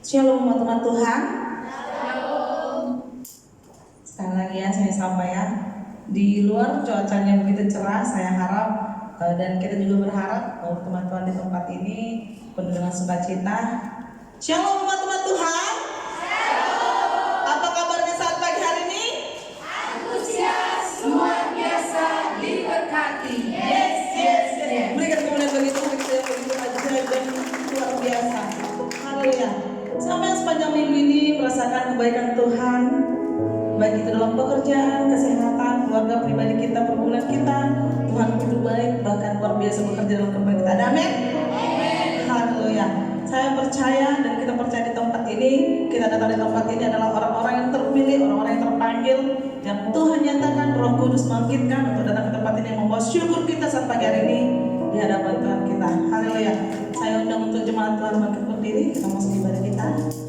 Shalom teman-teman Tuhan. Sekali lagi ya saya sapa ya. Di luar cuacanya begitu cerah, saya harap dan kita juga berharap bahwa teman-teman di tempat ini penuh dengan sukacita. Shalom teman-teman Tuhan. Apa kabarnya saat pagi hari ini? Antusias, luar biasa, diberkati. Yes. Berikan kemuliaan bagi Tuhan kita yang begitu ajaib dan luar biasa. Haleluya. Sampai sepanjang minggu ini merasakan kebaikan Tuhan, baik itu dalam pekerjaan, kesehatan, keluarga pribadi kita, pergumulan kita. Tuhan begitu baik, bahkan luar biasa bekerja dalam kebaikan kita. Amin. Haleluya. Saya percaya dan kita percaya di tempat ini, kita datang di tempat ini adalah orang-orang yang terpilih, orang-orang yang terpanggil, yang Tuhan nyatakan Roh Kudus bangkitkan untuk datang ke tempat ini yang membawa syukur kita saat pagi hari ini di hadapan Tuhan kita. Haleluya. Saya undang untuk jemaat Tuhan bangkit berdiri, kita masuk ibadah kita. Haleluya.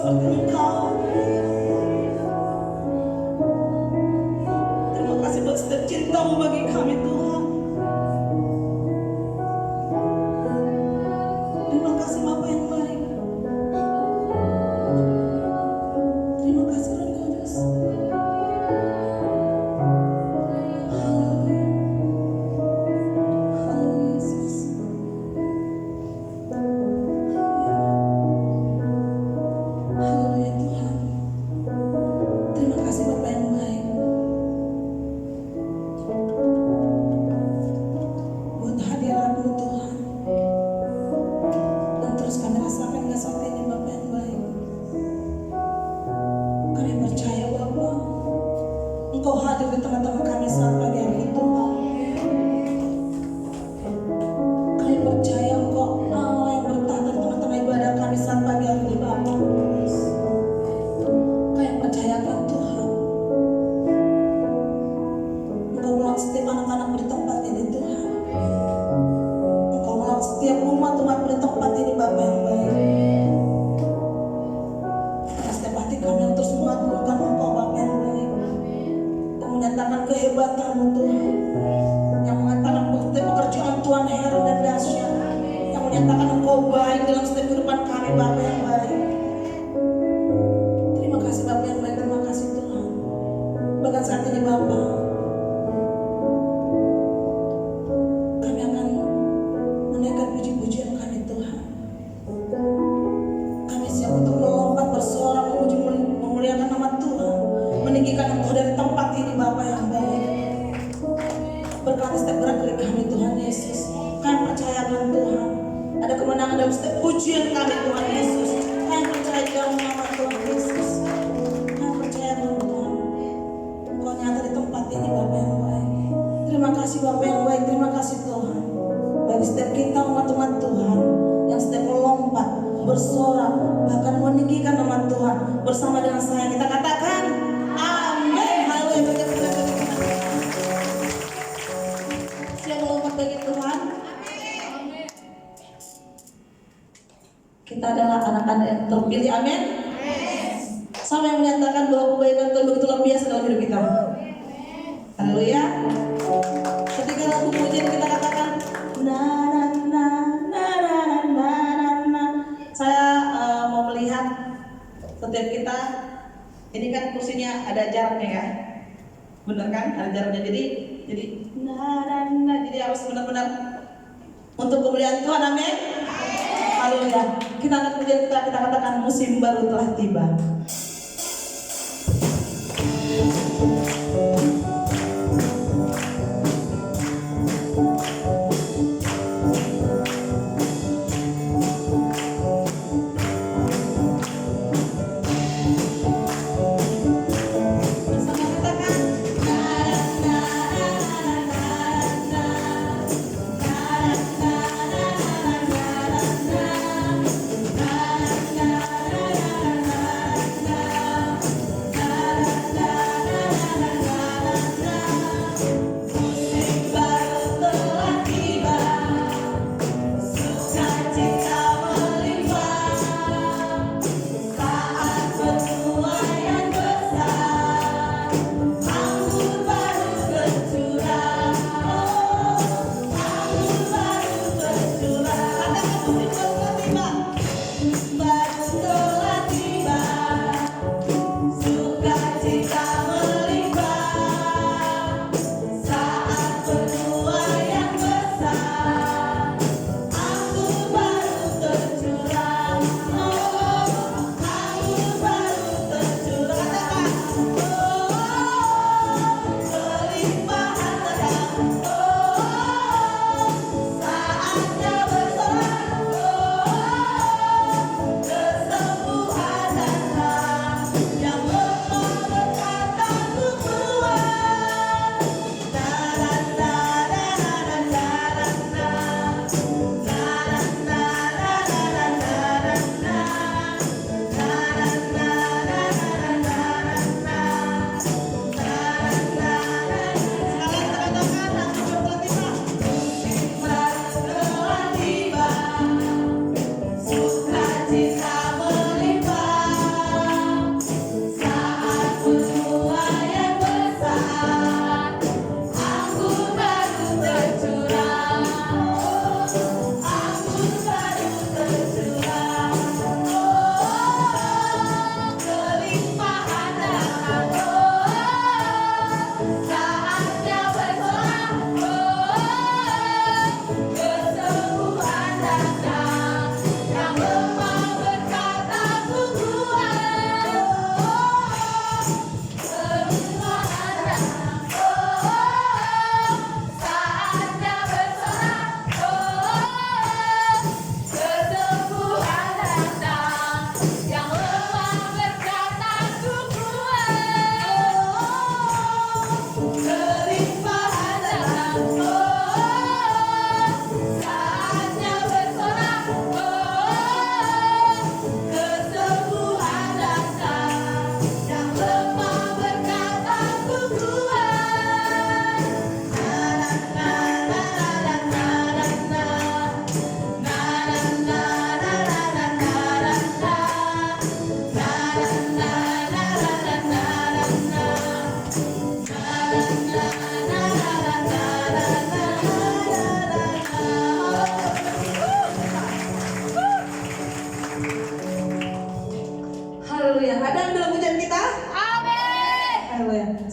seperti Engkau. Terima kasih buat setiap cinta-Mu bagi kami Tuhan. Terima kasih Bapa yang baik. Terima kasih Roh Kudus. Haleluya. Haleluya Yesus. Haleluya Tuhan. Terima kasih Bapa yang baik. Buat hadirat-Mu Tuhan. Dan terus kami rasakan hingga saat ini Bapa yang baik. Kami percaya Bapa, Engkau hadir di tengah-tengah kami saat pagi hari ini Tuhan. Kami percaya Engkau Allah yang bertata di tengah-tengah ibadah kami saat pagi hari ini Bapa. Kami percayakan Tuhan, Engkau menolong setiap anak-anak di tempat ini Tuhan. Engkau menolong setiap umat-umat di tempat ini Bapa yang baik. Dan setiap hati kami yang terus mengagungkan Engkau Bapa yang baik, yang menyatakan kehebatan-Mu Tuhan, yang mengatakan bukti pekerjaan Tuhan heran dan dahsyat, yang menyatakan Engkau baik dalam setiap kehidupan kami Bapa yang baik. Terima kasih Bapa yang baik, terima kasih Tuhan. Bahkan saat ini Bapa, kami akan menaikkan puji-pujian kami Tuhan. Kami siap untuk melompat bersorak memuji memuliakan nama Tuhan, meninggikan Engkau dari tempat ini Bapa yang baik. Berkati setiap gerak-gerik kami Tuhan Yesus. Kami percayakan Tuhan, ada kemenangan dalam setiap pujian kami Tuhan Yesus. Kami percaya dalam nama Tuhan Yesus. Kami percayakan Tuhan, Engkau nyata di tempat ini Bapa yang baik. Terima kasih Bapa yang baik, terima kasih Tuhan. Bagi setiap kita umat-umat Tuhan yang setiap melompat, bersorak, bahkan meninggikan nama Tuhan bersama dengan saya, kita katakan amin. Haleluya. Siap melompat bagi Tuhan. Kita adalah anak-anak yang terpilih, amin. Sama yang menyatakan bahwa kebaikan Tuhan begitu luar biasa dalam hidup kita. Haleluya. Ketika lagu pujian kita katakan na na na na na na na na. Saya mau melihat setiap kita, ini kan kursinya ada jaraknya ya, benar kan? Ada jaraknya, jadi na na na, jadi harus benar-benar untuk kemuliaan Tuhan, amin. Haleluya. Kita akan pujian kita katakan musim baru telah tiba.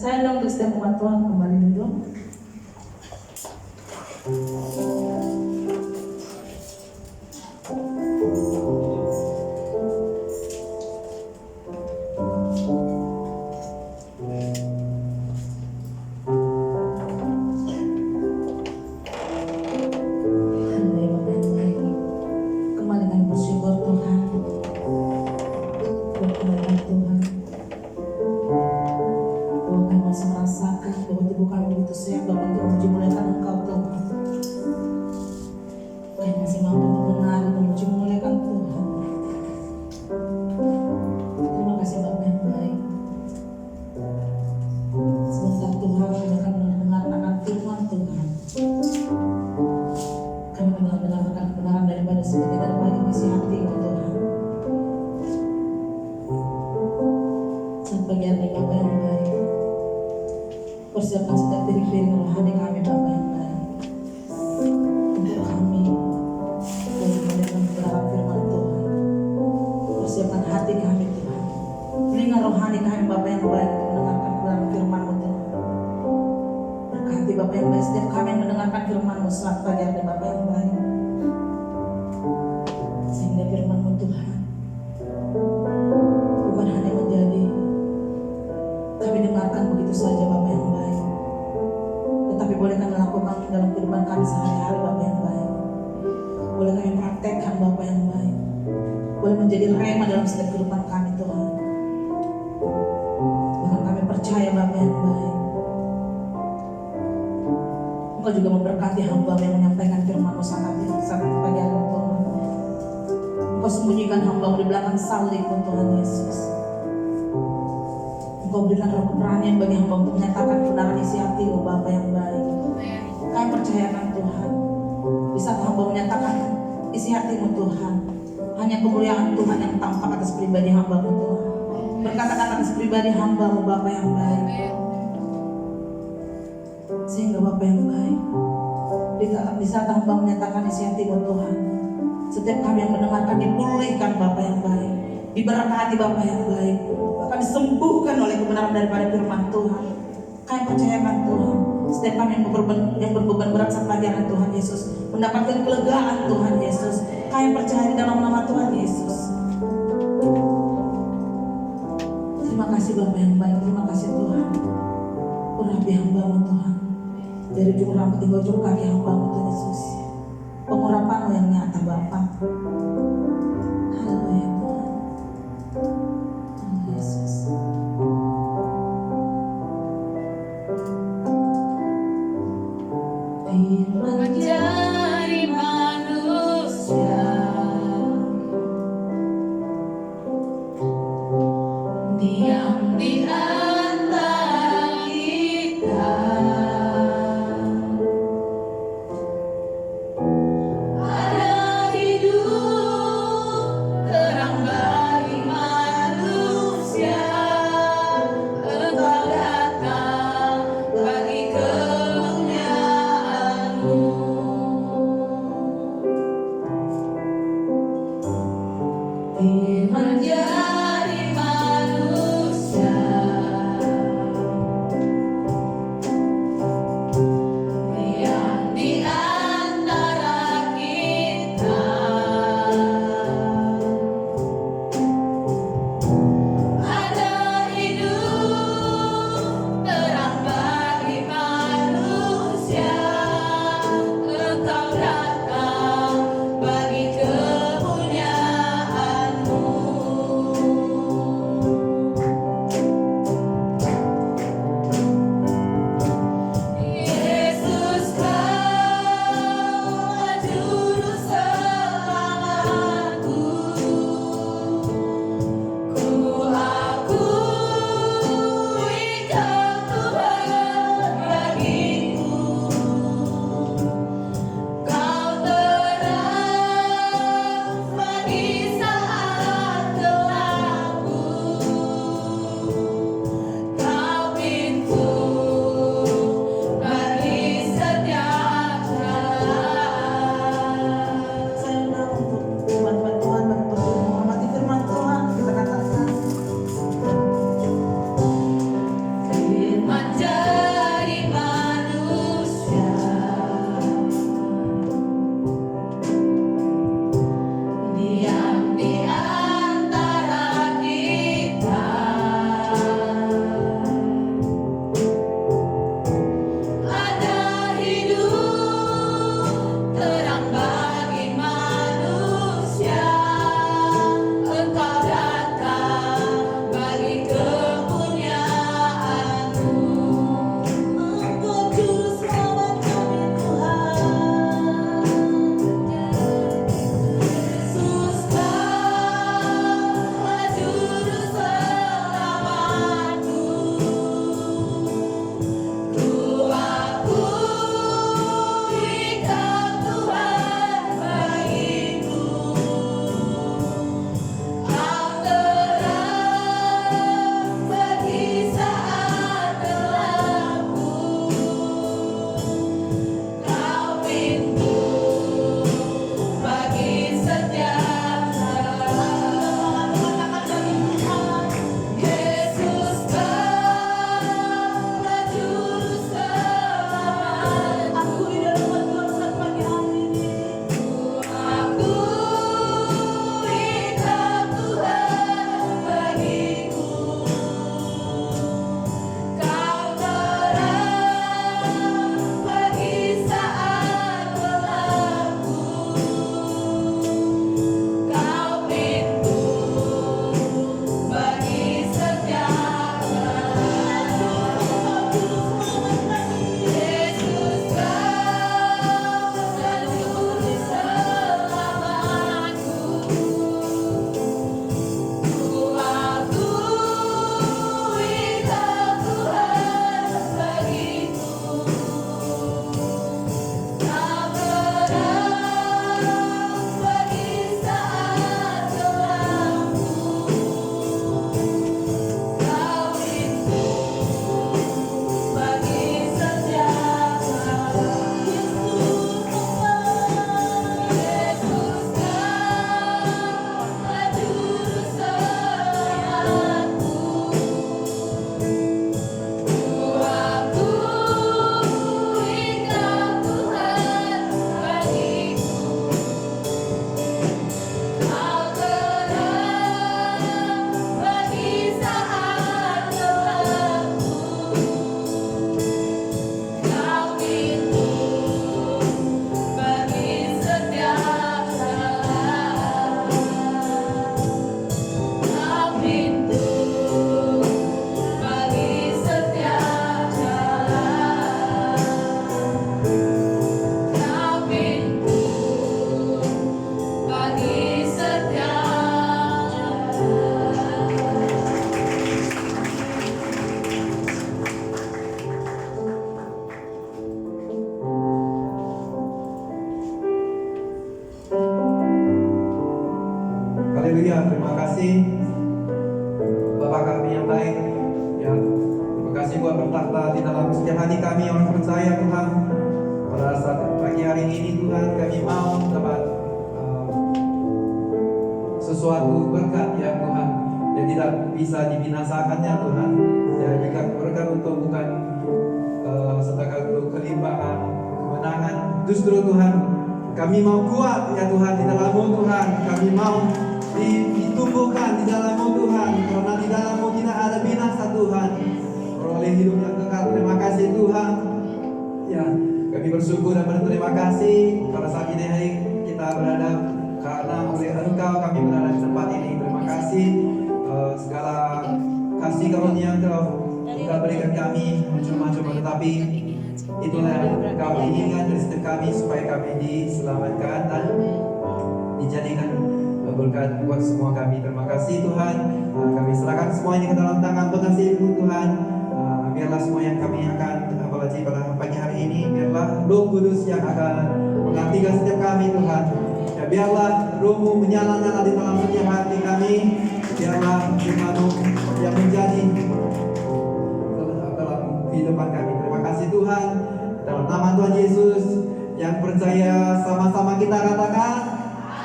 Saya undang untuk setiap umat Tuhan kembali dulu. Kembali kami bersyukur Tuhan. Berkenan Tuhan. Bahwa kami masih merasakan bahwa tubuh kami begitu sehat Bapa untuk memuliakan Engkau Tuhan. Kami masih mampu untuk menari dan memuliakan Tuhan. Terima kasih Bapa yang baik. Sebentar Tuhan kami akan mendengarkan firman Tuhan. Kami akan mendengarkan kebenaran daripada seperti daripada isi hati-Mu Tuhan. Saat pagi hari Bapa yang baik, persiapkan setiap piring-piring rohani kami Bapa yang baik, untuk kami boleh mendengar kebenaran firman Tuhan. Persiapkan hati kami Tuhan, telinga rohani kami Bapa yang baik untuk mendengarkan kebenaran firman-Mu Tuhan. Berkati Bapa yang baik setiap kami yang mendengarkan firman-Mu selamat pagi hari Bapa yang baik, sehingga firman-Mu Tuhan bukan hanya menjadi kami dengarkan begitu saja Bapa yang baik, tetapi boleh kami lakukan dalam kehidupan kami sehari-hari Bapa yang baik. Boleh kami praktekkan Bapa yang baik, boleh menjadi rema dalam setiap kehidupan kami Tuhan. Bahkan kami percaya Bapa yang baik, Engkau juga memberkati hamba yang menyampaikan firman-Mu saat pagi hari Tuhan. Engkau sembunyikan hamba-Mu di belakang salib Tuhan Yesus. Engkau berikan roh keberanian bagi hamba untuk menyatakan kebenaran isi hati-Mu Bapa yang baik. Kami percayakan Tuhan, di saat hamba menyatakan isi hati-Mu Tuhan, hanya kemuliaan Tuhan yang tampak atas pribadi hamba-Mu Tuhan. Berkata-kata atas pribadi hamba-Mu Bapa yang baik. Sehingga Bapa yang baik, di saat hamba menyatakan isi hati-Mu Tuhan, setiap kami yang mendengarkan dipulihkan Bapa yang baik, diberkati Bapa yang baik, akan disembuhkan oleh kebenaran daripada firman Tuhan. Kami percayakan Tuhan, setiap kami yang berbeban berat saat pagi hari Tuhan Yesus mendapatkan kelegaan Tuhan Yesus. Kami percaya di dalam nama Tuhan Yesus. Terima kasih Bapa yang baik, terima kasih Tuhan. Urapi hamba-Mu Tuhan, dari ujung rambut hingga ujung kaki hamba-Mu Tuhan Yesus. Pengurapan-Mu yang nyata Bapa. Haleluya Tuhan. Tuhan Yesus. Menjadi manusia, diam di antara kita. Ada hidup terang bagi manusia. Engkau datang bagi kemuliaan-Mu. Menjadi manusia, diam di antara kita. Ada hidup terang bagi manusia. Engkau datang bagi kemuliaan-Mu. kasih Bapa kami yang baik, ya terima kasih buat bertakhta di dalam setiap hati kami orang percaya Tuhan. Pada saat pagi hari ini Tuhan kami mau dapat sesuatu berkat ya Tuhan yang tidak bisa dibinasakannya Tuhan. Ya jika berkat untuk bukan sedekah untuk kelimpahan kemenangan, justru Tuhan kami mau kuat ya Tuhan di dalam-Mu Tuhan. Kami mau ditumbuhkan di dalam-Mu Tuhan, karena di dalam-Mu tidak ada binasa Tuhan, oleh hidup yang kekal. Terima kasih Tuhan. Ya, kami bersyukur dan berterima kasih pada saat ini hari kita berada, karena oleh Engkau kami berada di tempat ini. Terima kasih segala kasih karunia yang Engkau berikan kami cuma-cuma, tetapi itulah yang Engkau inginkan dari setiap kami, supaya kami diselamatkan dan dijadikan berkat buat semua kami. Terima kasih Tuhan. Kami serahkan semua ini ke dalam tangan pengasih-Mu Tuhan. Biarlah semua yang kami akan apalagi pada pagi hari ini, biarlah Roh Kudus yang akan menggantikan setiap kami Tuhan. Ya, biarlah Roh-Mu menyala-nyala di dalam setiap hati kami. Biarlah firman-Mu yang menjadi dalam kehidupan kami. Terima kasih Tuhan. Dalam nama Tuhan Yesus yang percaya, sama-sama kita katakan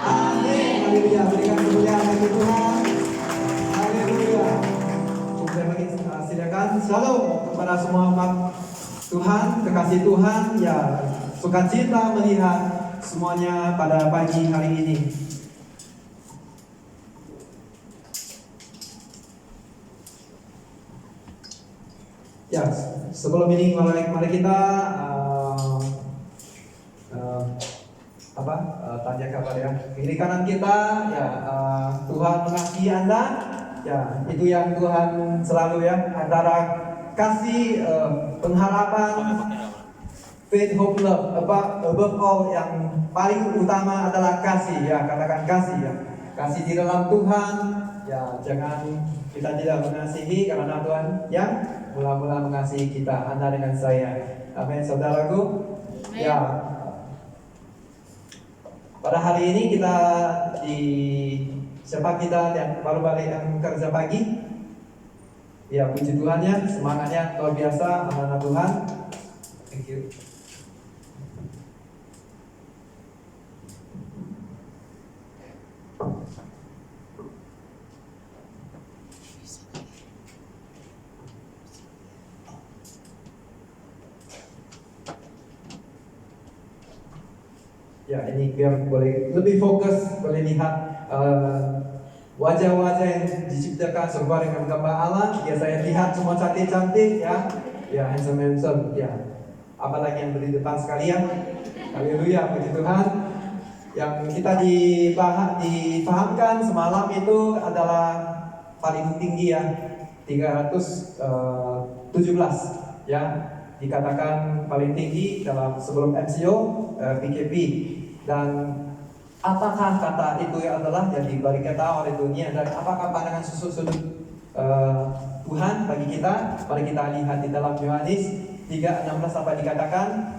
amin. Haleluya. Berikan kemuliaan bagi Tuhan. Haleluya. Saya bagi silakan shalom kepada semua umat Tuhan, kekasih Tuhan. Ya, sukacita melihat semuanya pada pagi hari ini. Ya, sebelum ini mari kita tanya kabar ya. Kiri kanan kita, ya Tuhan mengasihi Anda. Ya, itu yang Tuhan selalu ya, antara kasih, pengharapan, faith, hope, love, above all, yang paling utama adalah kasih ya. Katakan kasih ya. Kasih di dalam Tuhan. Ya, jangan kita tidak mengasihi, karena Tuhan yang mula-mula mengasihi kita, Anda dengan saya. Amin, saudaraku. Ya, pada hari ini kita siapa kita yang baru balik yang kerja pagi. Ya, puji Tuhan ya, semangatnya luar biasa, anak-anak Tuhan. Thank you. Ya, ini biar boleh lebih fokus, boleh lihat wajah-wajah yang diciptakan serupa dengan gambar Allah. Ya, saya lihat semua cantik-cantik ya. Ya, handsome ya. Apalagi yang di depan sekalian. Haleluya, puji Tuhan. Yang kita dipahamkan semalam itu adalah paling tinggi ya, 317 ya. Dikatakan paling tinggi dalam sebelum MCO PKP. Dan apakah kata itu adalah yang diberi kata oleh dunia, dan apakah pandangan sudut Tuhan bagi kita? Mari kita lihat di dalam Yohanes 3:16 sampai dikatakan,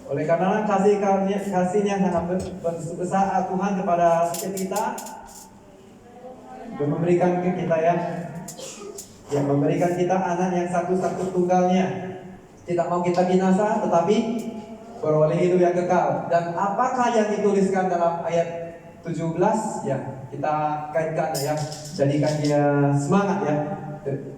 oleh karena kasihnya sangat besar Tuhan kepada setiap kita, dan memberikan ke kita yang memberikan kita anak yang satu-satu tunggalnya, tidak mau kita binasa tetapi beroleh hidup yang kekal. Dan apakah yang dituliskan dalam ayat 17 ya, kita kaitkan ya, jadikan dia semangat ya.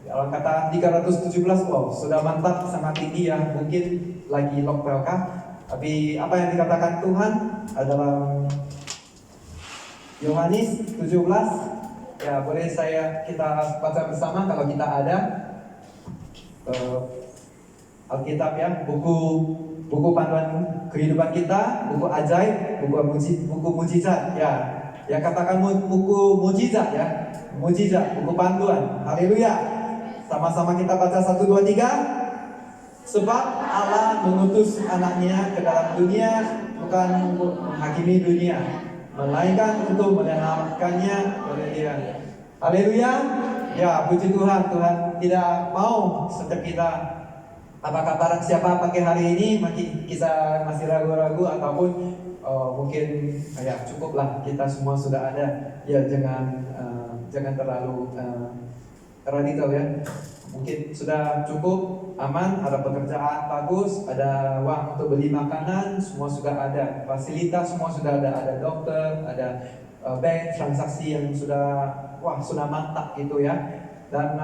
Kalau kata 317, wow, sudah mantap, sangat tinggi ya, mungkin lagi lokal kah? Tapi apa yang dikatakan Tuhan adalah Yohanes 17 ya, boleh kita baca bersama kalau kita ada Alkitab ya, buku panduan kehidupan kita, buku ajaib, buku mujizat ya. Ya, katakan buku mujizat ya. Mujizat, buku panduan. Haleluya. Sama-sama kita baca 1 2 3. Sebab Allah mengutus anaknya ke dalam dunia bukan menghakimi dunia, melainkan untuk menyelamatkannya oleh Dia. Haleluya. Ya, puji Tuhan. Tuhan tidak mau setiap kita, apakah barang siapa pakai hari ini kita masih ragu-ragu ataupun mungkin ya cukuplah, kita semua sudah ada. Ya jangan terlalu radikal ya. Mungkin sudah cukup, aman, ada pekerjaan bagus, ada uang untuk beli makanan, semua sudah ada, fasilitas semua sudah ada dokter, ada bank, transaksi yang sudah mantap gitu ya. Dan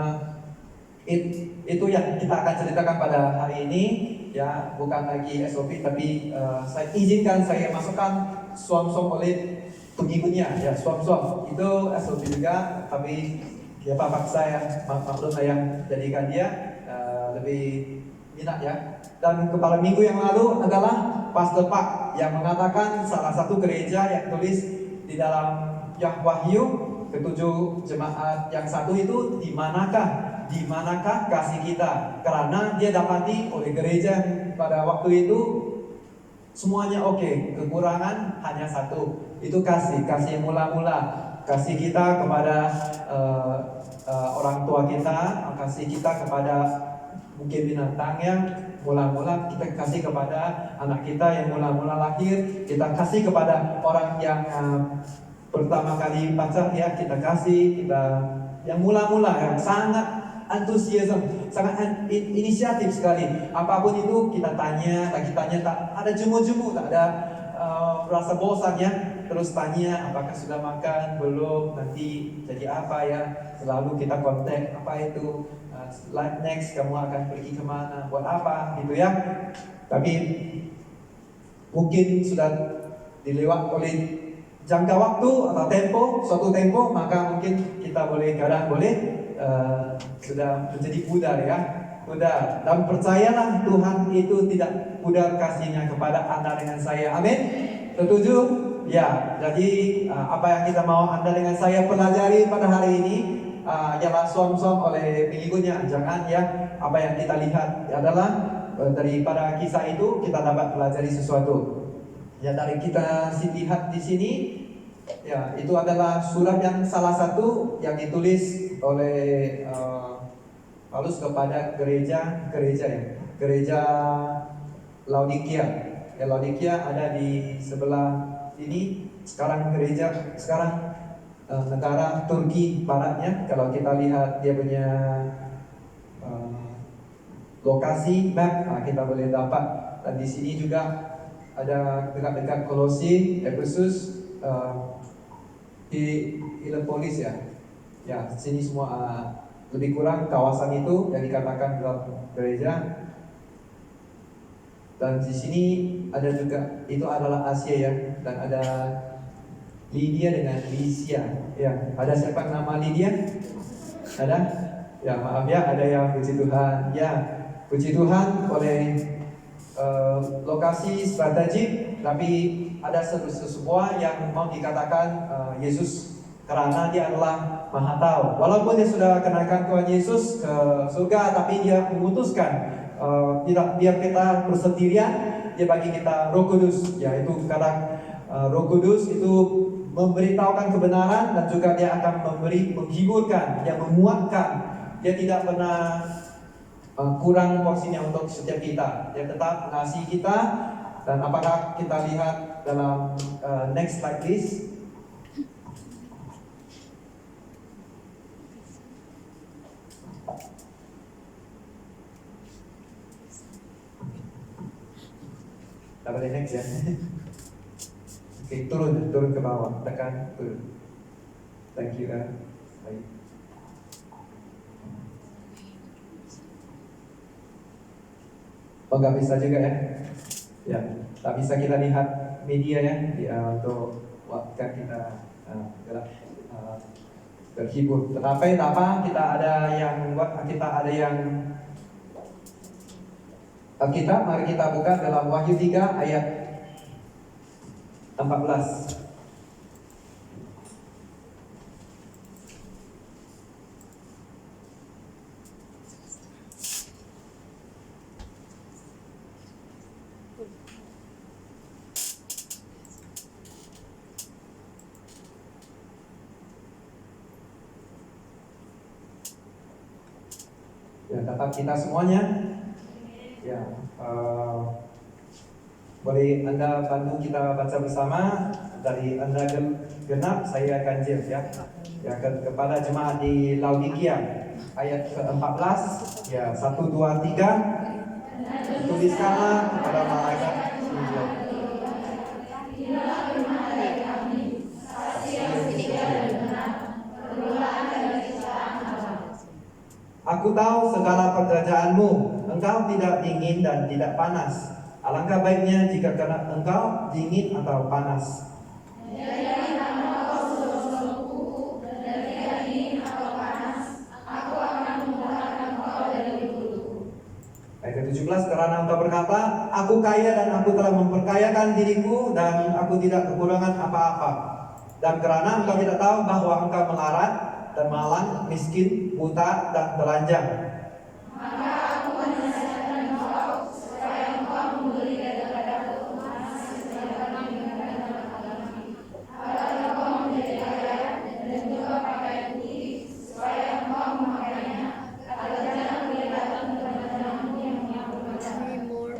itu yang kita akan ceritakan pada hari ini ya, bukan lagi SOP, tapi saya izinkan saya masukkan suam-suam oleh pengikutnya ya, suam-suam itu SOP juga, tapi ya bapak saya maklum saya jadikan dia lebih minat ya. Dan kepala minggu yang lalu adalah Pastor Pak yang mengatakan salah satu gereja yang tulis di dalam Wahyu ketujuh jemaat yang satu itu di manakah kasih kita, karena dia dapati oleh gereja pada waktu itu semuanya oke, kekurangan hanya satu, itu kasih yang mula-mula, kasih kita kepada orang tua kita, kasih kita kepada mungkin binatang yang mula-mula, kita kasih kepada anak kita yang mula-mula lahir, kita kasih kepada orang yang pertama kali pacar ya, kita kasih, kita yang mula-mula yang sangat antusiasme, sangat inisiatif sekali. Apapun itu kita tanya, tak ada jemu-jemu, tak ada rasa bosan ya. Terus tanya apakah sudah makan belum, nanti jadi apa ya. Selalu kita kontak, apa itu next kamu akan pergi kemana, buat apa gitu ya. Tapi mungkin sudah dilewat oleh jangka waktu atau suatu tempo, maka mungkin kita kadang boleh sudah menjadi pudar ya, pudar. Dan percayalah Tuhan itu tidak pudar kasihnya kepada Anda dengan saya. Amin. Setuju? Ya. Jadi apa yang kita mau Anda dengan saya pelajari pada hari ini ialah suam-suam oleh pengikutnya. Jangan ya, apa yang kita lihat adalah daripada kisah itu kita dapat pelajari sesuatu. Ya, dari kita lihat di sini ya, itu adalah surat yang salah satu yang ditulis oleh Paulus kepada gereja Laodikia. Ya, Laodikia ada di sebelah sini. Sekarang negara Turki baratnya. Kalau kita lihat dia punya lokasi map, kita boleh dapat. Dan di sini juga ada dekat-dekat Kolose, Efesus, di Hierapolis ya. Ya, sini semua lebih kurang kawasan itu yang dikatakan dalam gereja. Dan di sini ada juga, itu adalah Asia ya, dan ada Lydia dengan Lysia. Ya, ada siapa nama Lydia? Ada? Ya, maaf ya, ada yang puji Tuhan. Ya, puji Tuhan oleh lokasi strategik, tapi ada sebuah yang mau dikatakan Yesus, karena dia adalah Maha Tahu. Walaupun dia sudah kenakan Tuhan Yesus ke surga, tapi dia memutuskan tidak biar kita bersendirian, dia bagi kita Roh Kudus. Yaitu kadang Roh Kudus itu memberitahukan kebenaran, dan juga dia akan menghiburkan, dia memuatkan. Dia tidak pernah kurang porsinya untuk setiap kita. Dia tetap mengasihi kita. Dan apakah kita lihat dalam next slide please. Dapat next ya. Oke, turun ke bawah, tekan turun. Thank you kan. Baik. Oh, nggak bisa juga ya. Ya, tak bisa kita lihat media ya, untuk waktu kita terhibur. Tetapi kita ada yang Alkitab, mari kita buka dalam Wahyu 3 ayat 14. Ya, dapat kita semuanya. Ya, Boleh Anda bantu kita baca bersama dari Anda genap, saya ganjil ya. Ya kepada jemaat di Laodikia ayat ke-14 ya 1 2 3 tuliskanlah kepada malaikat Injil. Aku tahu segala pekerjaanmu, engkau tidak dingin dan tidak panas. Alangkah baiknya jika engkau dingin atau panas. Ayat ke-17, karena engkau berkata, aku kaya dan aku telah memperkayakan diriku dan aku tidak kekurangan apa-apa. Dan karena engkau tidak tahu bahwa engkau melarat dan malang, miskin, buta dan telanjang, maka aku menasihatkan engkau supaya engkau membeli daripadaku emas agar engkau menjadi kaya dan juga pakaian putih supaya engkau memakainya, agar jangan kelihatan teman-temanmu yang menyapu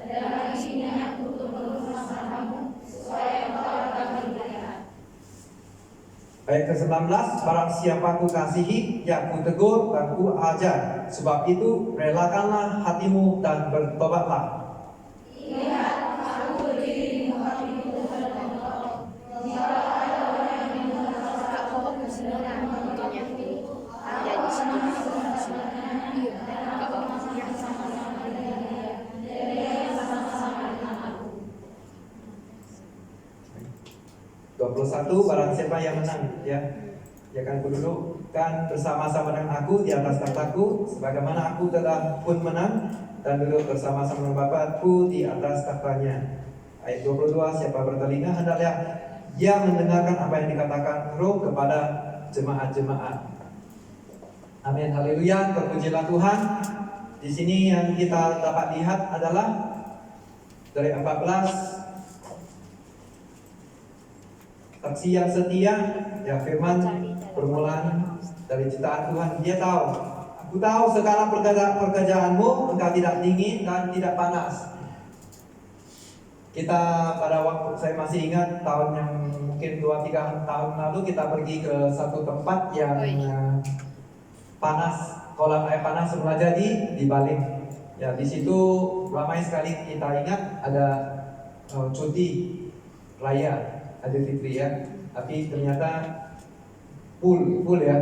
dan bagi minyak untuk bersamamu supaya engkau tetap berkaya. Ayat ke-19, barang siapa ku kasihi, ya ku tegur dan ku ajar. Sebab itu relakanlah hatimu dan bertobatlah. Lihat, aku berdiri di muka pintu dan mengetok. Jika ada orang yang mengetok, aku bersedia mengetok pintu. Aku akan masuk ke dalamnya dan aku akan bersama-sama dengan dia. Dan dia bersama-sama dengan aku. 21, barang siapa yang menang ya akan kududukkan bersama-sama dengan aku di atas takhtaku, sebagaimana aku telah pun menang dan duduk bersama-sama dengan Bapa-Ku di atas takhtanya. Ayat 22, siapa bertelinga hendaklah ia mendengarkan apa yang dikatakan Roh kepada jemaat-jemaat. Amin, haleluya, terpujilah Tuhan. Di sini yang kita dapat lihat adalah dari 14, saksi yang setia, ya firman permulaan dari ciptaan Tuhan. Dia tahu, aku tahu segala pekerjaanmu, engkau tidak dingin dan tidak panas. Kita pada waktu, saya masih ingat tahun yang mungkin 2-3 tahun lalu kita pergi ke satu tempat yang panas, kolam air panas semula jadi di Bali. Ya di situ ramai sekali kita ingat ada cuti raya Idul Fitri ya, tapi ternyata full ya,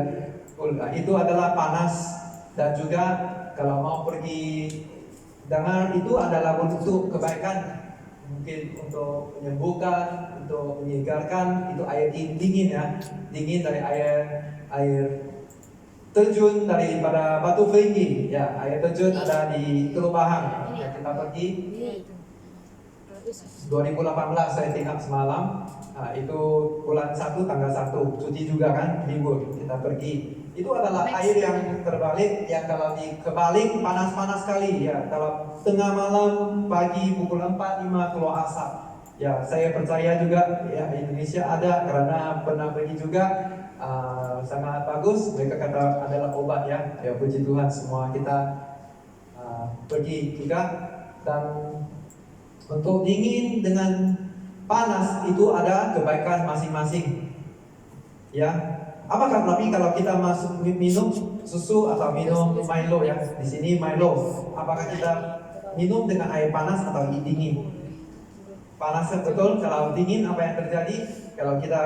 full. Nah, itu adalah panas dan juga kalau mau pergi dengan itu adalah untuk kebaikan, mungkin untuk menyembuhkan, untuk menyegarkan. Itu air dingin ya, dingin dari air terjun daripada Batu Feringgi ya, air terjun ada di Teluk Bahang ya, kita pergi 2018 saya tinggal semalam. Nah, itu bulan 1 tanggal 1 cuti juga kan, libur kita pergi. Itu adalah air yang terbalik, yang kalau dikebalik panas-panas sekali ya. Kalau tengah malam, pagi pukul 4-5 keluar asap. Ya saya percaya juga ya Indonesia ada, karena pernah pergi juga sangat bagus. Mereka kata adalah obat ya. Ya puji Tuhan, semua kita pergi juga. Dan untuk dingin dengan panas itu ada kebaikan masing-masing. Ya, apakah tapi kalau kita minum susu atau minum Milo ya, di sini Milo, apakah kita minum dengan air panas atau dingin? Panas betul. Kalau dingin apa yang terjadi? Kalau kita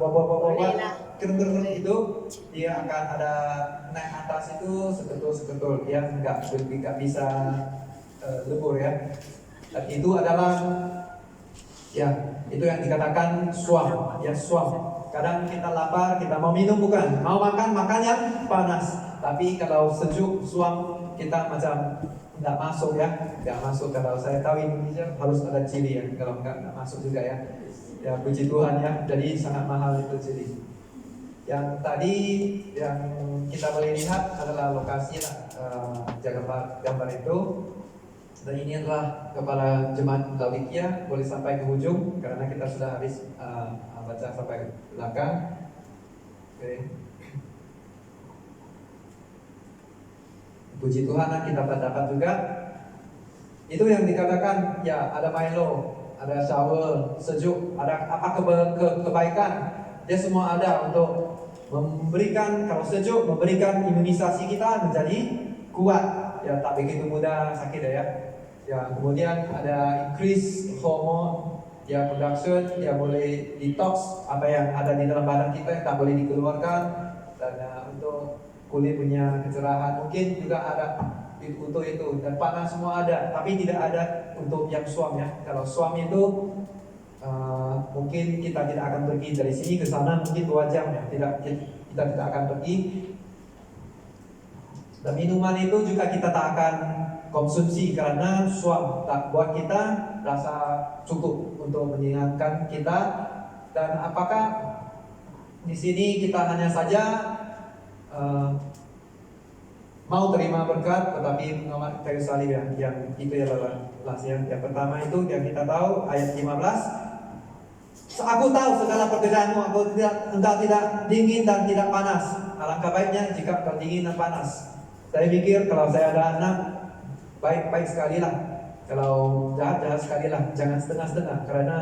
bawa kering itu, dia akan ada naik atas itu seketul ya, nggak bisa lebur ya. Dan itu adalah ya, itu yang dikatakan suam ya, suam. Kadang kita lapar, kita mau minum bukan, mau makan yang panas. Tapi kalau sejuk suam kita macam nggak masuk ya, nggak masuk. Kalau saya tahu Indonesia harus ada cili ya, kalau nggak masuk juga ya. Ya puji Tuhan ya, jadi sangat mahal itu cili. Yang tadi yang kita boleh lihat adalah lokasi gambar itu. Dan ini adalah kepala jemaat Laodikia, boleh sampai ke ujung karena kita sudah habis baca sampai belakang. Oke. Puji Tuhan, kita dapat juga itu yang dikatakan ya, ada Milo ada shower sejuk, ada apa kebaikan, dia semua ada untuk memberikan, kalau sejuk, memberikan imunisasi kita menjadi kuat, ya tak begitu mudah sakit ya. Ya, kemudian ada increase hormone, ya production, ya boleh detox apa yang ada di dalam badan kita yang tak boleh dikeluarkan, dan untuk kulit punya kecerahan mungkin juga ada untuk itu, dan panas semua ada, tapi tidak ada untuk yang suam ya. Kalau suam itu mungkin kita tidak akan pergi dari sini ke sana mungkin 2 jam ya, kita tidak akan pergi. Dan minuman itu juga kita tak akan konsumsi karena suam tak buat kita rasa cukup untuk menyenangkan kita. Dan apakah di sini kita hanya saja mau terima berkat, tetapi nomor kayu salib yang itu adalah yang pertama itu yang kita tahu ayat 15. Aku tahu segala pekerjaanmu, engkau tidak dingin dan tidak panas. Alangkah baiknya jika engkau dingin dan panas. Saya pikir kalau saya ada anak, baik sekali lah. Kalau jahat sekali lah, jangan setengah-setengah, karena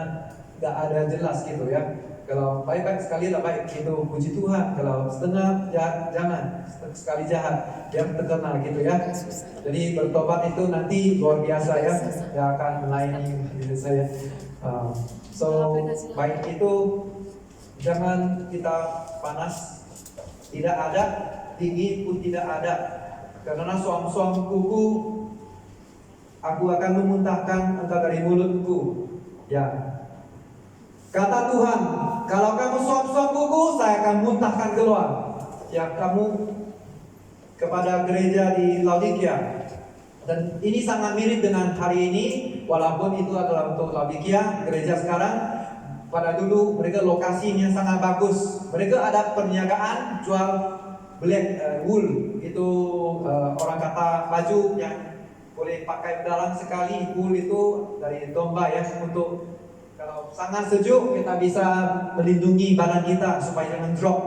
gak ada jelas gitu ya. Kalau baik sekali lah baik, itu puji Tuhan. Kalau setengah jahat, jangan sekali jahat, yang terkenal gitu ya. Jadi bertobat itu nanti luar biasa ya, yang akan melayani diri saya. So baik itu jangan kita panas, tidak ada dingin pun tidak ada, karena suam-suam kuku aku akan memuntahkan engkau dari mulutku. Ya, kata Tuhan, kalau kamu suam-suam kuku, saya akan muntahkan keluar. Ya, kamu kepada gereja di Laodikia. Dan ini sangat mirip dengan hari ini, walaupun itu adalah untuk Laodikia, gereja sekarang. Pada dulu mereka lokasinya sangat bagus. Mereka ada perniagaan jual black wool, itu orang kata baju yang boleh pakai dalam sekali. Wool itu dari domba ya, untuk kalau sangat sejuk kita bisa melindungi badan kita supaya jangan drop.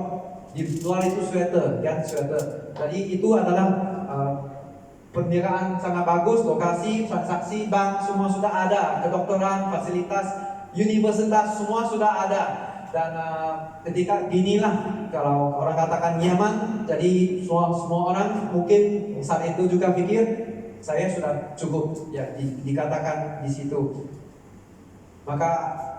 Di luar itu sweater, ya sweater. Jadi itu adalah perniagaan sangat bagus, lokasi, transaksi, bank semua sudah ada, kedokteran, fasilitas, universitas semua sudah ada. Dan ketika ginilah kalau orang katakan nyaman, jadi semua orang mungkin saat itu juga pikir saya sudah cukup ya, dikatakan di situ. Maka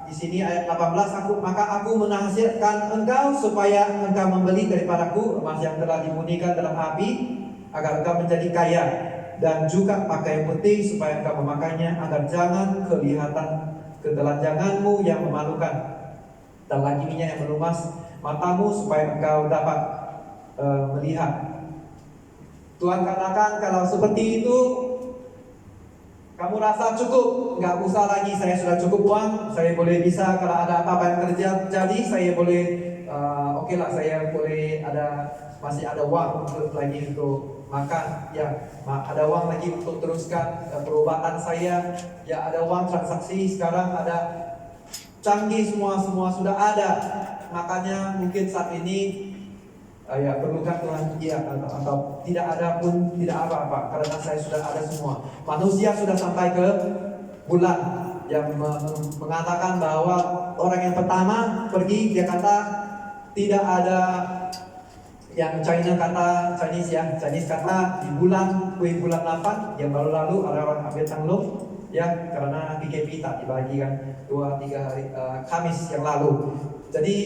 di sini ayat 18, maka aku menasihatkan engkau supaya engkau membeli daripadaku emas yang telah dimurnikan dalam api, agar engkau menjadi kaya, dan juga pakaian putih supaya engkau memakainya, agar jangan kelihatan ketelanjanganmu yang memalukan, dan lagi minyak yang melumas matamu supaya engkau dapat melihat. Tuhan katakan kalau seperti itu kamu rasa cukup, nggak usah lagi saya sudah cukup uang, saya boleh bisa kalau ada apa-apa yang terjadi saya boleh oke lah, saya boleh masih ada uang lagi untuk makan, ya ada uang lagi untuk teruskan perobatan saya, ya ada uang transaksi sekarang ada canggih, semua sudah ada. Makanya mungkin saat ini ya perlukan Tuhan ya, atau tidak ada pun tidak apa-apa, karena saya sudah ada semua. Manusia sudah sampai ke bulan, yang mengatakan bahwa orang yang pertama pergi, dia kata tidak ada, yang Chinese kata di bulan 8 yang baru lalu ada orang ambil tanglung ya, karena PKP tak dibagikan 2-3 hari Kamis yang lalu. Jadi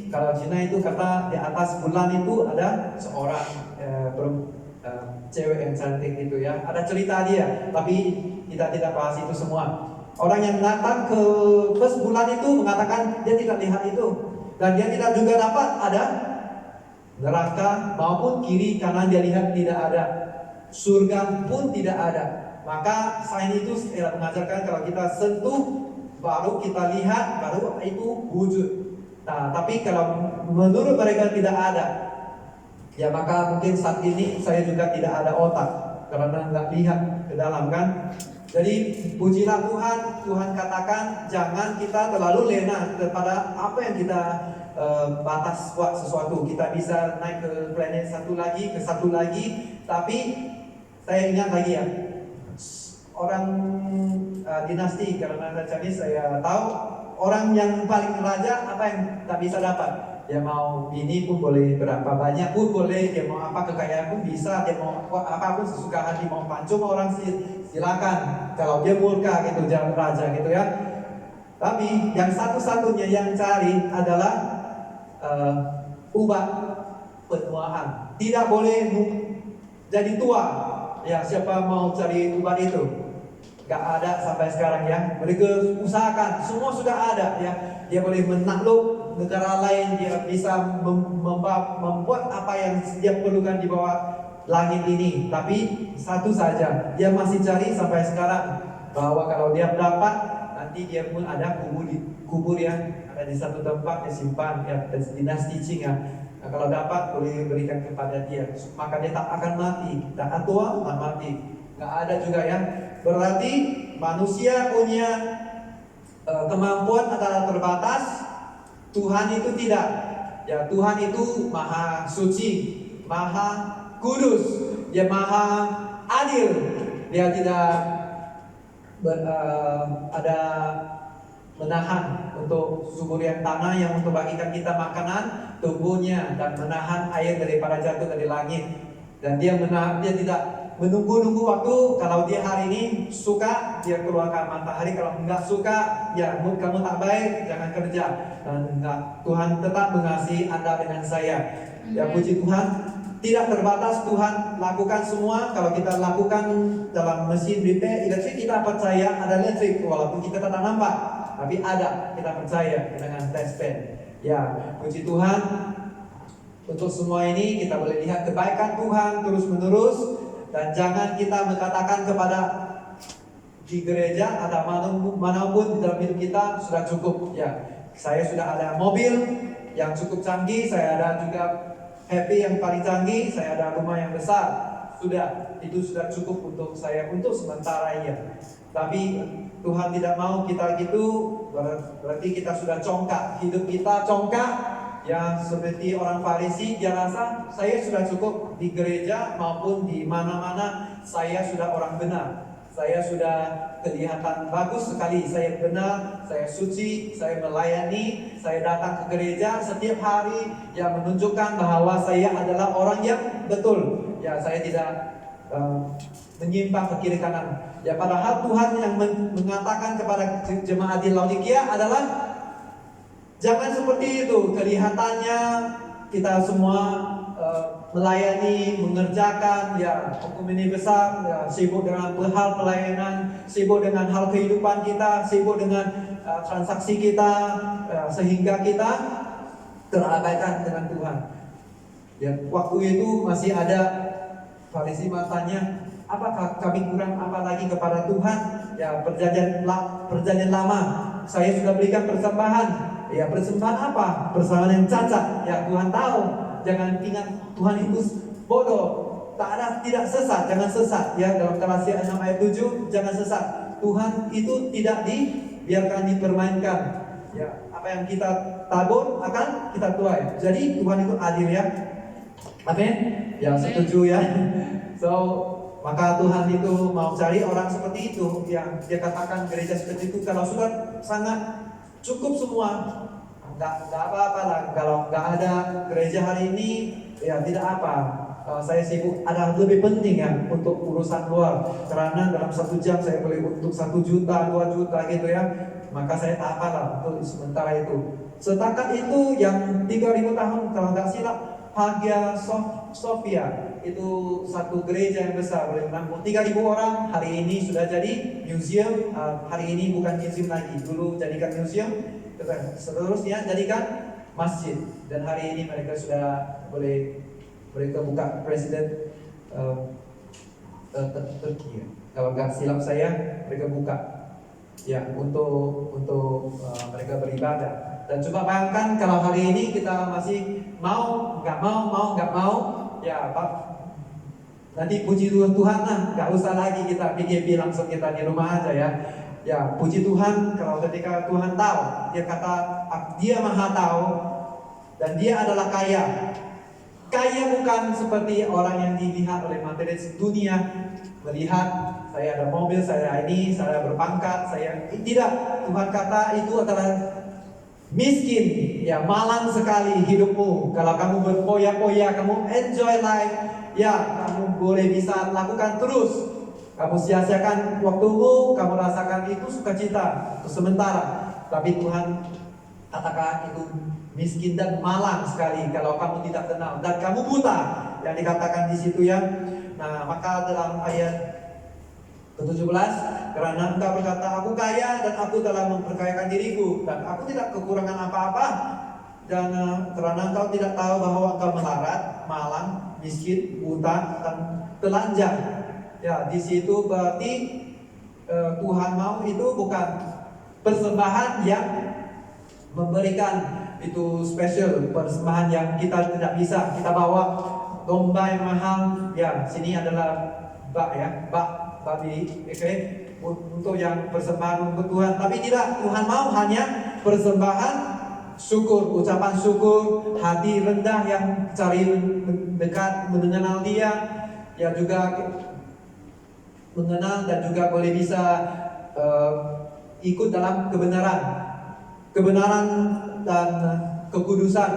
kalau Cina itu kata di atas bulan itu ada seorang cewek yang cantik itu ya, ada cerita dia, tapi kita tidak bahas itu semua. Orang yang datang ke first bulan itu mengatakan dia tidak lihat itu, dan dia tidak juga dapat ada neraka maupun kiri kanan, dia lihat tidak ada, surga pun tidak ada. Maka sains itu mengajarkan kalau kita sentuh baru kita lihat, baru itu wujud. Nah, tapi kalau menurut mereka tidak ada, ya maka mungkin saat ini saya juga tidak ada otak karena nggak lihat ke dalam kan. Jadi pujilah Tuhan. Tuhan katakan jangan kita terlalu lena kepada apa yang kita batas buat sesuatu. Kita bisa naik ke planet satu lagi, tapi saya ingat lagi ya, orang dinasti, karena Chinese saya tahu orang yang paling raja apa yang tak bisa dapat. Dia mau bini pun boleh, berapa banyak pun boleh, dia mau apa kekayaan pun bisa, dia mau apapun sesuka hati, mau pancung orang silakan. Kalau dia murka gitu, jangan raja gitu ya. Tapi yang satu-satunya yang cari adalah ubah penuaan. Tidak boleh jadi tua. Ya, siapa mau cari ubah itu? Gak ada sampai sekarang ya. Mereka usahakan, semua sudah ada ya. Dia boleh menakluk negara lain, dia bisa membuat apa yang dia perlukan di bawah langit ini. Tapi satu saja, dia masih cari sampai sekarang, bahwa kalau dia dapat, nanti dia pun ada kubur yang ada di satu tempat disimpan ya, dinasti Qing ya. Nah, kalau dapat boleh berikan kepada dia, maka dia tak akan mati, tak tua, tak mati. Gak ada juga ya. Berarti manusia punya kemampuan adalah terbatas, Tuhan itu tidak. Ya, Tuhan itu maha suci, maha kudus, dia maha adil. Dia tidak ada menahan untuk suburian tanah yang untuk bagikan kita makanan tumbuhnya, dan menahan air daripada jatuh dari langit. Dan dia tidak menunggu-nunggu waktu. Kalau dia hari ini suka, dia keluarkan matahari. Kalau enggak suka, ya kamu tak baik, jangan kerja. Dan enggak, Tuhan tetap mengasihi Anda dengan saya. Ya, puji Tuhan, tidak terbatas. Tuhan lakukan semua. Kalau kita lakukan dalam mesin repair elektrik, kita percaya ada listrik walaupun kita tak nampak, tapi ada, kita percaya dengan test pen. Ya, puji Tuhan. Untuk semua ini kita boleh lihat kebaikan Tuhan terus menerus. Dan jangan kita mengatakan kepada di gereja atau manapun di dalam hidup kita sudah cukup. Ya, saya sudah ada mobil yang cukup canggih, saya ada juga HP yang paling canggih, saya ada rumah yang besar. Sudah, itu sudah cukup untuk saya untuk sementara ya. Tapi Tuhan tidak mau kita gitu, berarti kita sudah congkak, hidup kita congkak. Ya, seperti orang Farisi, dia rasa saya sudah cukup di gereja maupun di mana-mana, saya sudah orang benar, saya sudah kelihatan bagus sekali, saya benar, saya suci, saya melayani, saya datang ke gereja setiap hari, yang menunjukkan bahwa saya adalah orang yang betul. Ya, saya tidak menyimpang ke kiri kanan. Ya, padahal Tuhan yang mengatakan kepada jemaat di Laodikia adalah jangan seperti itu. Kelihatannya kita semua melayani, mengerjakan, ya hukum ini besar, ya, sibuk dengan hal pelayanan, sibuk dengan hal kehidupan kita, sibuk dengan transaksi kita, sehingga kita terabaikan dengan Tuhan. Ya, waktu itu masih ada Farisi matanya, apakah kami kurang apa lagi kepada Tuhan? Ya, perjanjian lama saya sudah berikan persembahan. Ya, persembahan apa? Persembahan yang cacat. Ya, Tuhan tahu. Jangan ingat Tuhan itu bodoh. Tidak sesat, jangan sesat. Ya, dalam Galatia 6 ayat 7, jangan sesat. Tuhan itu tidak dibiarkan dipermainkan. Ya, apa yang kita tabur akan kita tuai. Jadi Tuhan itu adil ya. Amin. Ya, setuju ya. So, maka Tuhan itu mau cari orang seperti itu, yang dia katakan gereja seperti itu. Kalau sudah sangat cukup semua, nggak apa-apa lah. Kalau nggak ada gereja hari ini, ya tidak apa. Saya sibuk, ada lebih penting ya untuk urusan luar. Karena dalam 1 jam saya boleh untuk 1 juta, 2 juta gitu ya. Maka saya tak apalah untuk sementara itu. Setakat itu yang 3.000 tahun kalau nggak silap, Hagia Sophia itu satu gereja yang besar, boleh menampung 3.000 orang. Hari ini sudah jadi museum. Hari ini bukan museum lagi, dulu jadikan museum, seterusnya jadikan masjid. Dan hari ini mereka sudah boleh mereka buka presiden Turki. Kalau nggak silap saya, mereka buka ya untuk mereka beribadah. Dan coba bayangkan kalau hari ini kita masih nggak mau, ya Pak, nanti puji Tuhan lah, nggak usah lagi kita PGP, langsung kita di rumah aja ya. Ya, puji Tuhan kalau ketika Tuhan tahu, dia kata dia maha tahu dan dia adalah kaya. Kaya bukan seperti orang yang dilihat oleh materi dunia, melihat saya ada mobil, saya ini, saya berpangkat, saya tidak. Tuhan kata itu adalah miskin, ya malang sekali hidupmu. Kalau kamu berpoya-poya, kamu enjoy life, ya kamu boleh bisa lakukan terus. Kamu sia-siakan waktumu, kamu rasakan itu sukacita itu sementara. Tapi Tuhan katakan itu miskin dan malang sekali kalau kamu tidak kenal dan kamu buta, yang dikatakan di situ ya. Nah, maka dalam ayat ke-17, karena engkau berkata aku kaya dan aku telah memperkayakan diriku dan aku tidak kekurangan apa-apa, dan karena engkau tidak tahu bahwa engkau melarat, malang, miskin, buta dan telanjang. Ya, di situ berarti Tuhan mau itu bukan persembahan yang memberikan itu spesial, persembahan yang kita tidak bisa kita bawa domba yang mahal. Ya, sini adalah bak babi, oke, untuk yang persembahan untuk Tuhan. Tapi tidak, Tuhan mau hanya persembahan syukur, ucapan syukur, hati rendah yang cari dekat mengenal Dia, ya juga mengenal dan juga boleh bisa ikut dalam kebenaran dan kekudusan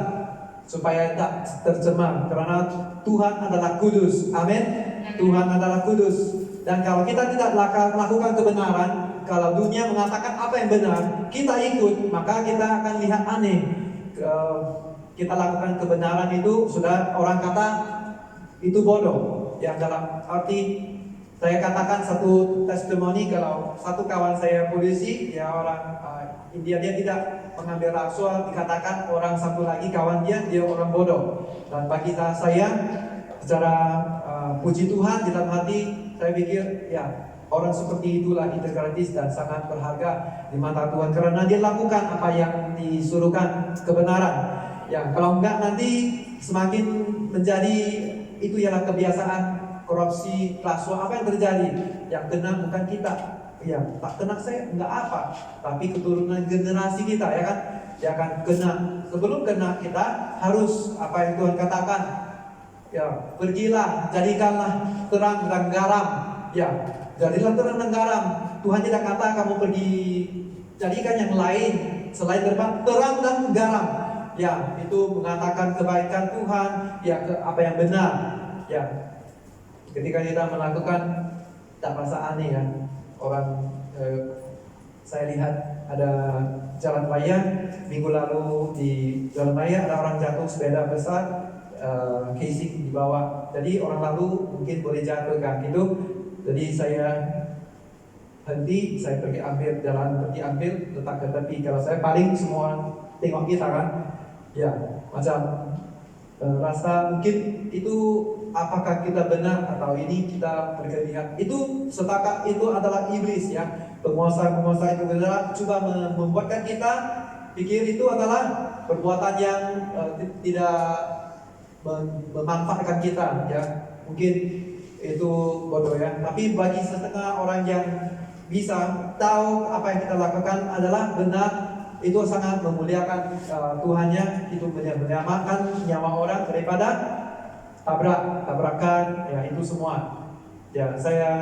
supaya tak tercemar, karena Tuhan adalah kudus. Amin. Tuhan adalah kudus. Dan kalau kita tidak melakukan kebenaran, kalau dunia mengatakan apa yang benar, kita ikut, maka kita akan lihat aneh. Kita lakukan kebenaran itu sudah orang kata itu bodoh. Yang dalam arti saya katakan satu testimoni, kalau satu kawan saya polisi, ya orang India, dia tidak mengambil rasuah, dikatakan orang satu lagi kawan dia orang bodoh. Dan bagi saya secara puji Tuhan di dalam hati, saya pikir ya orang seperti itulah integratis dan sangat berharga di mata Tuhan, karena dia lakukan apa yang disuruhkan kebenaran. Ya, kalau enggak nanti semakin menjadi itu ialah kebiasaan korupsi, rasuah. Apa yang terjadi? Yang kena bukan kita, ya tak kena saya enggak apa, tapi keturunan generasi kita, ya kan? Ya kan kena. Sebelum kena kita harus apa yang Tuhan katakan. Ya, pergilah, jadikanlah terang dan garam. Ya, jadilah terang dan garam. Tuhan tidak kata kamu pergi jadikan yang lain selain terang dan garam. Ya, itu mengatakan kebaikan Tuhan, ya apa yang benar. Ya, ketika kita melakukan, tak merasa aneh ya. Orang saya lihat ada jalan raya minggu lalu, di jalan raya ada orang jatuh sepeda besar, casing di bawah. Jadi orang lalu mungkin boleh jatuh kan gitu. Jadi saya henti, saya pergi ambil letak ke tepi. Kalau saya paling semua orang tengok kita kan, ya macam rasa mungkin itu apakah kita benar atau ini kita berlebihan. Itu setakat itu adalah iblis ya. Penguasa itu benar coba membuatkan kita pikir itu adalah perbuatan yang tidak memanfaatkan kita ya. Mungkin itu bodoh ya. Tapi bagi setengah orang yang bisa tahu apa yang kita lakukan adalah benar, itu sangat memuliakan Tuhannya. Itu menyelamatkan nyawa orang daripada tabrakan ya, itu semua. Ya, saya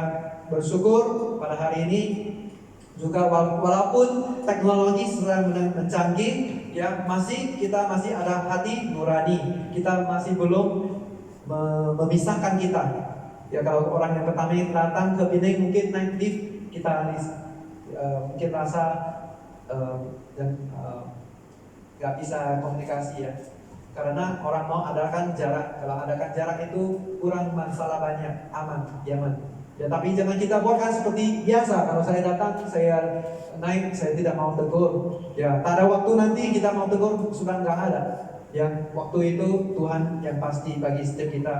bersyukur pada hari ini juga walaupun teknologi sedang mencanggih ya, kita masih ada hati nurani. Kita masih belum memisahkan kita. Ya, kalau orang yang pertama datang ke Pinang mungkin naik lift, kita mungkin rasa nggak bisa komunikasi ya, karena orang mau adakan jarak. Kalau adakan jarak itu kurang masalah banyak, aman, nyaman. Ya, tapi jangan kita buatkan seperti biasa. Kalau saya datang, saya naik, saya tidak mau tegur. Ya, tak ada waktu nanti kita mau tegur sudah nggak ada. Ya, waktu itu Tuhan yang pasti bagi setiap kita.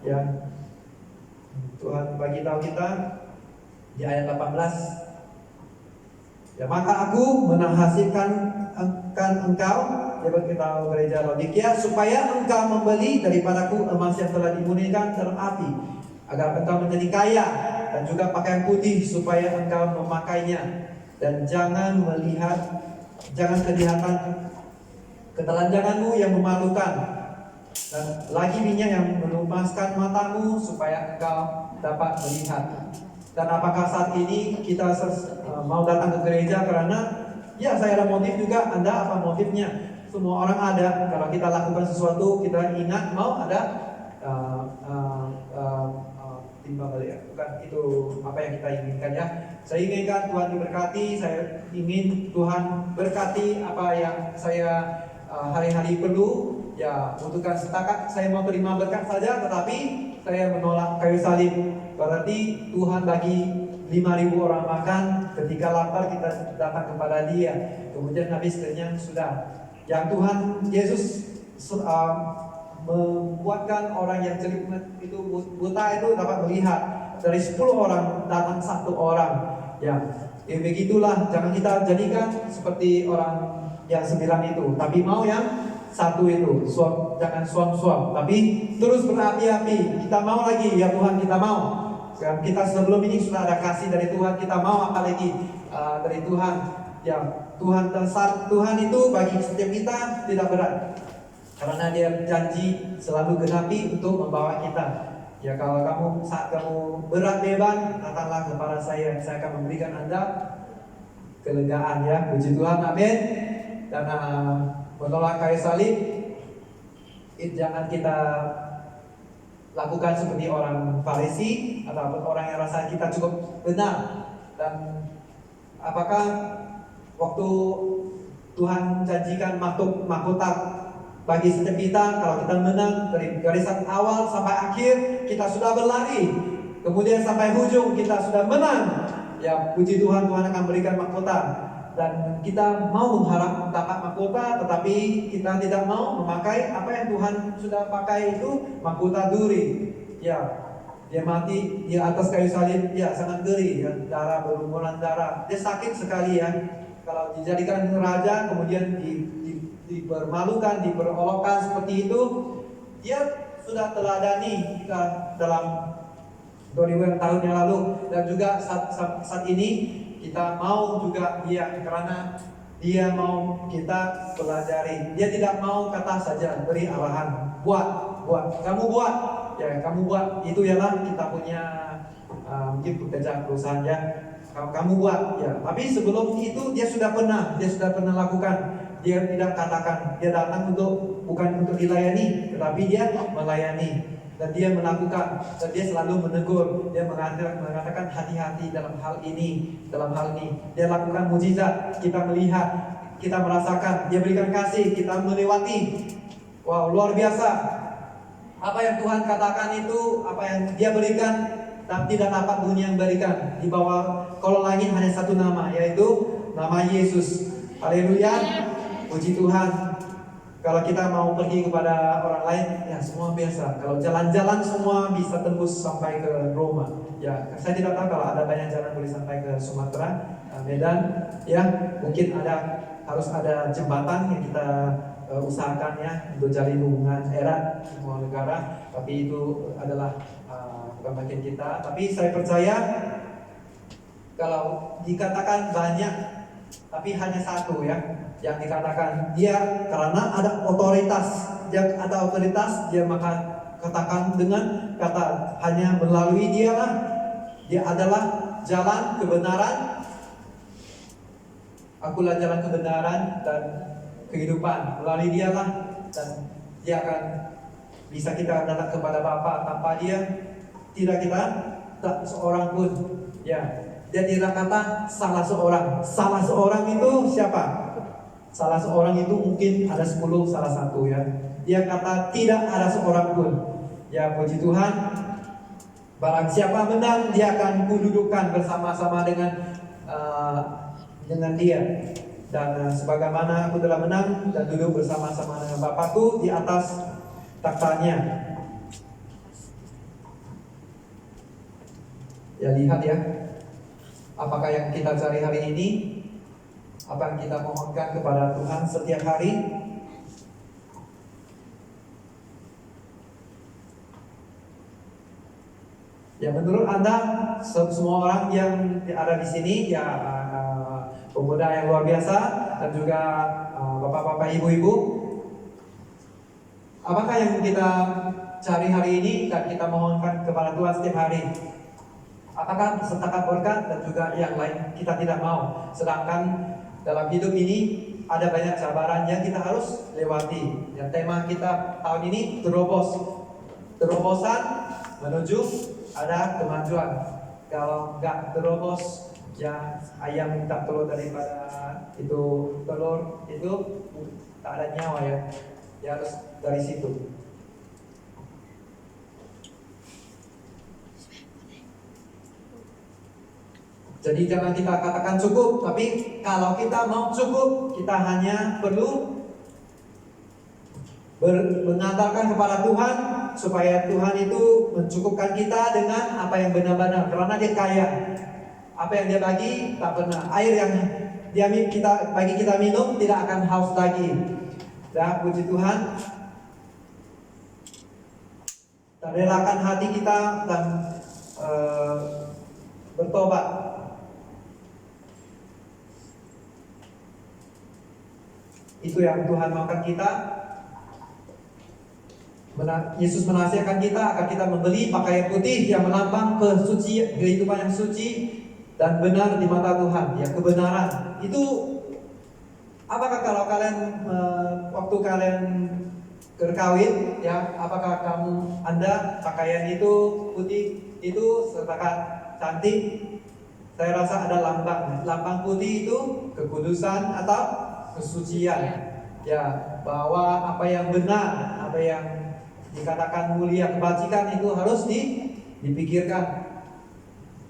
Ya, Tuhan bagi tahu kita di ayat 18. Ya, maka aku menhasilkan engkau, ya kita gereja Laodikia, supaya engkau membeli daripadaku emas yang telah dimurnikan dalam api, agar engkau menjadi kaya, dan juga pakaian putih supaya engkau memakainya, dan jangan kelihatan ketelanjanganmu yang memalukan. Dan lagi minyak yang melumaskan matamu supaya engkau dapat melihat. Dan apakah saat ini kita mau datang ke gereja karena ya saya ada motif juga, Anda apa motifnya? Semua orang ada. Kalau kita lakukan sesuatu kita ingat mau ada timbang balik ya. Bukan itu apa yang kita inginkan ya. Saya inginkan Tuhan diberkati, saya ingin Tuhan berkati apa yang saya hari-hari perlu. Ya, butuhkan setakat saya mau terima berkat saja, tetapi saya menolak kayu salib. Berarti Tuhan bagi 5.000 orang makan, ketika lapar kita datang kepada Dia. Kemudian habis kenyang sudah. Yang Tuhan Yesus membuatkan orang yang itu buta itu dapat melihat. Dari 10 orang datang 1 orang. Ya, begitulah. Jangan kita jadikan seperti orang yang 9 itu, tapi mau yang 1 itu, jangan suam-suam, tapi terus berapi-api. Kita mau lagi, ya Tuhan kita mau. Dan kita sebelum ini sudah ada kasih dari Tuhan, kita mau apa lagi dari Tuhan. Ya Tuhan itu bagi setiap kita tidak berat, karena Dia janji selalu genapi untuk membawa kita. Ya kalau saat kamu berat beban, datanglah kepada saya akan memberikan Anda kelegaan ya. Puji Tuhan, amin. Dan menolak kayu salib, jangan kita lakukan seperti orang Farisi ataupun orang yang rasa kita cukup benar. Dan apakah waktu Tuhan janjikan mahkota bagi setiap kita, kalau kita menang dari garisan awal sampai akhir kita sudah berlari, kemudian sampai ujung kita sudah menang, ya puji Tuhan, Tuhan akan berikan mahkota. Dan kita mau mengharap dapat mahkota, tetapi kita tidak mau memakai apa yang Tuhan sudah pakai, itu mahkota duri. Ya, dia mati di atas kayu salib, ya sangat geli ya, darah berlumuran darah. Dia sakit sekali ya. Kalau dijadikan raja, kemudian dipermalukan, diperolokkan seperti itu, dia sudah teladani kita dalam 2000 tahun yang lalu. Dan juga saat ini kita mau juga dia, karena dia mau kita pelajari. Dia tidak mau kata saja, beri arahan, buat, kamu buat, ya kamu buat. Itu ialah kita punya mungkin pekerjaan perusahaan ya. Kamu buat, ya. Tapi sebelum itu dia sudah pernah lakukan. Dia tidak katakan, dia datang bukan untuk dilayani, tetapi dia melayani. Dan dia melakukan, dan dia selalu menegur. Dia mengatakan hati-hati dalam hal ini. Dia lakukan mujizat, kita melihat, kita merasakan. Dia berikan kasih, kita melewati. Wow, luar biasa. Apa yang Tuhan katakan itu, apa yang Dia berikan, dan tidak dapat dunia yang berikan. Di bawah kolong langit hanya satu nama, yaitu nama Yesus. Haleluya, puji Tuhan. Kalau kita mau pergi kepada orang lain, ya semua biasa. Kalau jalan-jalan semua bisa tembus sampai ke Roma. Ya, saya tidak tahu kalau ada banyak jalan boleh sampai ke Sumatera, Medan. Ya, mungkin harus ada jembatan yang kita usahakan ya untuk jalin hubungan erat semua negara. Tapi itu adalah bukan bagian kita. Tapi saya percaya kalau dikatakan banyak, tapi hanya satu ya yang dikatakan, dia karena ada otoritas, dia maka katakan dengan kata hanya melalui dialah, dia adalah jalan kebenaran, akulah jalan kebenaran dan kehidupan, melalui dialah, dan dia akan bisa kita datang kepada Bapa. Tanpa dia tidak kita tak seorang pun ya. Dia tidak kata salah seorang itu siapa? Salah seorang itu mungkin ada 10 salah satu ya. Dia kata tidak ada seorang pun. Ya puji Tuhan. Barang siapa menang, dia akan kududukkan bersama-sama dengan dia. Dan sebagaimana aku telah menang dan duduk bersama-sama dengan Bapakku di atas taktanya. Ya lihat ya, apakah yang kita cari hari ini, apa yang kita mohonkan kepada Tuhan setiap hari. Ya menurut Anda, semua orang yang ada di sini, ya pemuda yang luar biasa dan juga bapak-bapak, ibu-ibu, Apakah yang kita cari hari ini dan kita mohonkan kepada Tuhan setiap hari? Apakah setakat berkat dan juga yang lain kita tidak mau? Sedangkan dalam hidup ini ada banyak cabaran yang kita harus lewati. Yang tema kita tahun ini terobosan menuju ada kemajuan. Kalau nggak terobos, ya ayam minta telur daripada itu telur itu tak ada nyawa ya. Ya harus dari situ. Jadi jangan kita katakan cukup, tapi kalau kita mau cukup, kita hanya perlu mengandalkan kepada Tuhan supaya Tuhan itu mencukupkan kita dengan apa yang benar-benar, karena Dia kaya. Apa yang Dia bagi tak pernah. Air yang Dia bagi kita minum tidak akan haus lagi. Dan puji Tuhan, tak relakan hati kita dan bertobat. Itu yang Tuhan maukan kita. Yesus menasihatkan kita agar kita membeli pakaian putih yang melambang kehidupan yang suci dan benar di mata Tuhan, ya kebenaran. Itu apakah kalau kalian waktu kalian berkawin, ya apakah Anda pakaian itu putih itu setakat cantik? Saya rasa ada lambang putih itu kekudusan atau kesucian, ya bahwa apa yang benar, apa yang dikatakan mulia, kebajikan itu harus dipikirkan.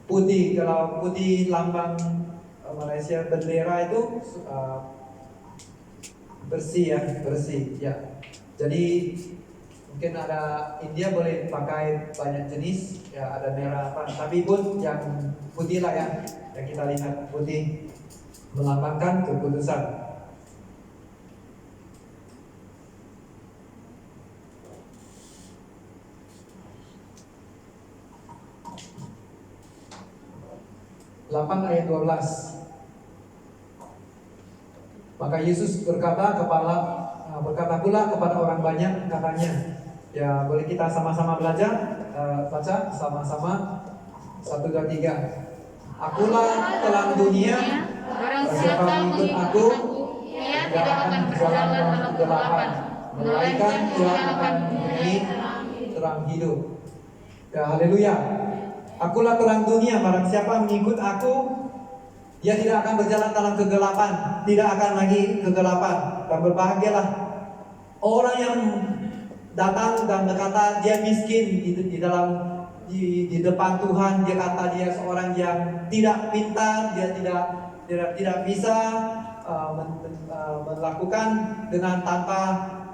Putih, kalau putih lambang Malaysia bendera itu bersih ya. Jadi mungkin ada India boleh pakai banyak jenis, ya ada merah apa, tapi pun yang putih lah yang kita lihat, putih melambangkan kekudusan. Ayat 12. Maka Yesus berkata pula kepada orang banyak, katanya, ya boleh kita sama-sama belajar, baca sama-sama 1, 2, 3. Akulah terang dunia, Barang siapa mengikut aku, ia tidak akan berjalan dalam kegelapan, melainkan ia akan mempunyai terang hidup. Ya haleluya. Akulah terang dunia, barang siapa mengikut aku, dia tidak akan berjalan dalam kegelapan, tidak akan lagi kegelapan. Dan berbahagialah orang yang datang dan berkata dia miskin di depan Tuhan. Dia kata dia seorang yang tidak pintar, dia tidak bisa melakukan dengan tanpa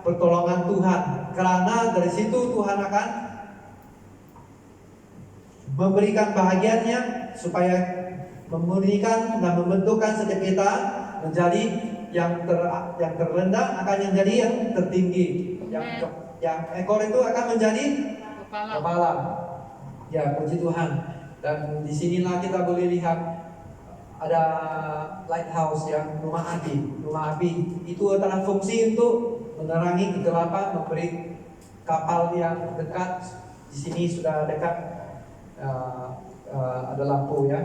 pertolongan Tuhan. Karena dari situ Tuhan akan memberikan bahagiannya supaya memurnikan dan membentukkan setiap kita menjadi yang terendah akan menjadi yang tertinggi, yang ekor itu akan menjadi kepala. Ya puji Tuhan. Dan disinilah kita boleh lihat ada lighthouse, yang rumah api. Rumah api itu adalah fungsi untuk menerangi kegelapan, memberi kapal yang dekat. Di sini sudah dekat. Ada lampu ya.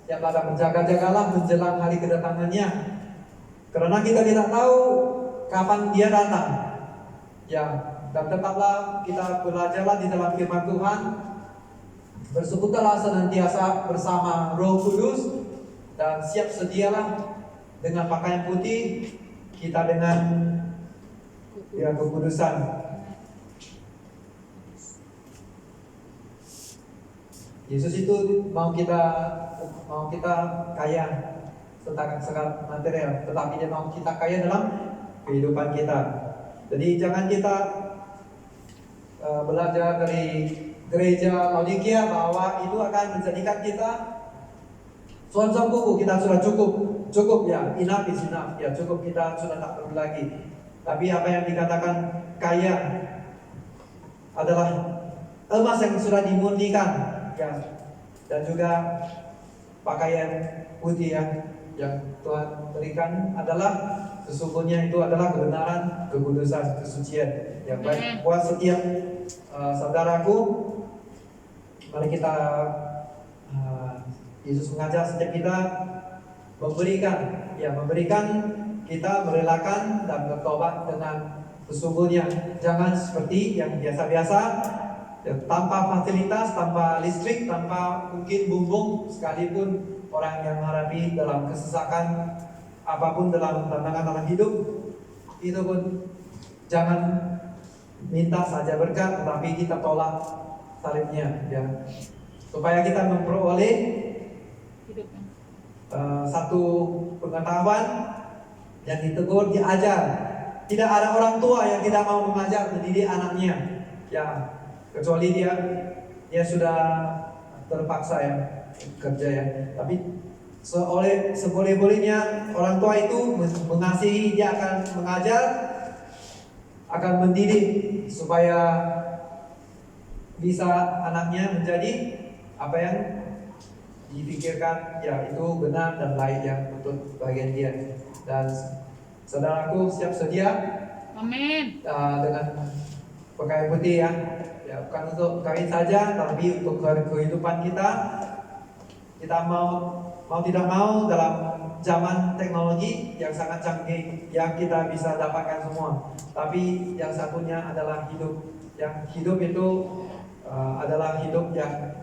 Yang pada berjaga-jagalah menjelang hari kedatangannya, karena kita tidak tahu kapan dia datang. Ya, dan tetaplah kita belajarlah di dalam firman Tuhan. Bersekutulah senantiasa bersama Roh Kudus dan siap sedialah dengan pakaian putih kita dengan kekudusan. Yesus itu mau kita kaya sekat material, tetapi Dia mau kita kaya dalam kehidupan kita. Jadi jangan kita belajar dari gereja Laodikia bahwa itu akan menjadikan kita suan kuku, kita sudah cukup ya, enough is enough ya, cukup, kita sudah tak perlu lagi. Tapi apa yang dikatakan kaya adalah emas yang sudah dimurnikan. Ya, dan juga pakaian putih yang Tuhan berikan adalah sesungguhnya itu adalah kebenaran, kekudusan, kesucian. Ya, baik buat setiap saudaraku, mari kita Yesus mengajar setiap kita memberikan kita merelakan dan bertobat dengan sesungguhnya. Jangan seperti yang biasa-biasa, ya, tanpa fasilitas, tanpa listrik, tanpa mungkin bumbung, sekalipun orang yang menghadapi dalam kesesakan apapun dalam tantangan dalam hidup, itu pun jangan minta saja berkat, tetapi kita tolak salibnya, ya, supaya kita memperoleh satu pengetahuan yang ditegur, diajar. Tidak ada orang tua yang tidak mau mengajar, mendidik anaknya, ya, kecuali dia sudah terpaksa ya kerja ya. Tapi seboleh-bolehnya orang tua itu mengasihi, dia akan mengajar, akan mendidik supaya bisa anaknya menjadi apa yang dipikirkan, ya, itu benar dan baik yang untuk bagian dia. Dan saudaraku siap sedia, Amin. dengan pakaian putih ya, bukan untuk kawin saja, tapi untuk kehidupan kita. Kita mau tidak mau dalam zaman teknologi yang sangat canggih yang kita bisa dapatkan semua. Tapi yang satunya adalah hidup. Yang hidup itu adalah hidup yang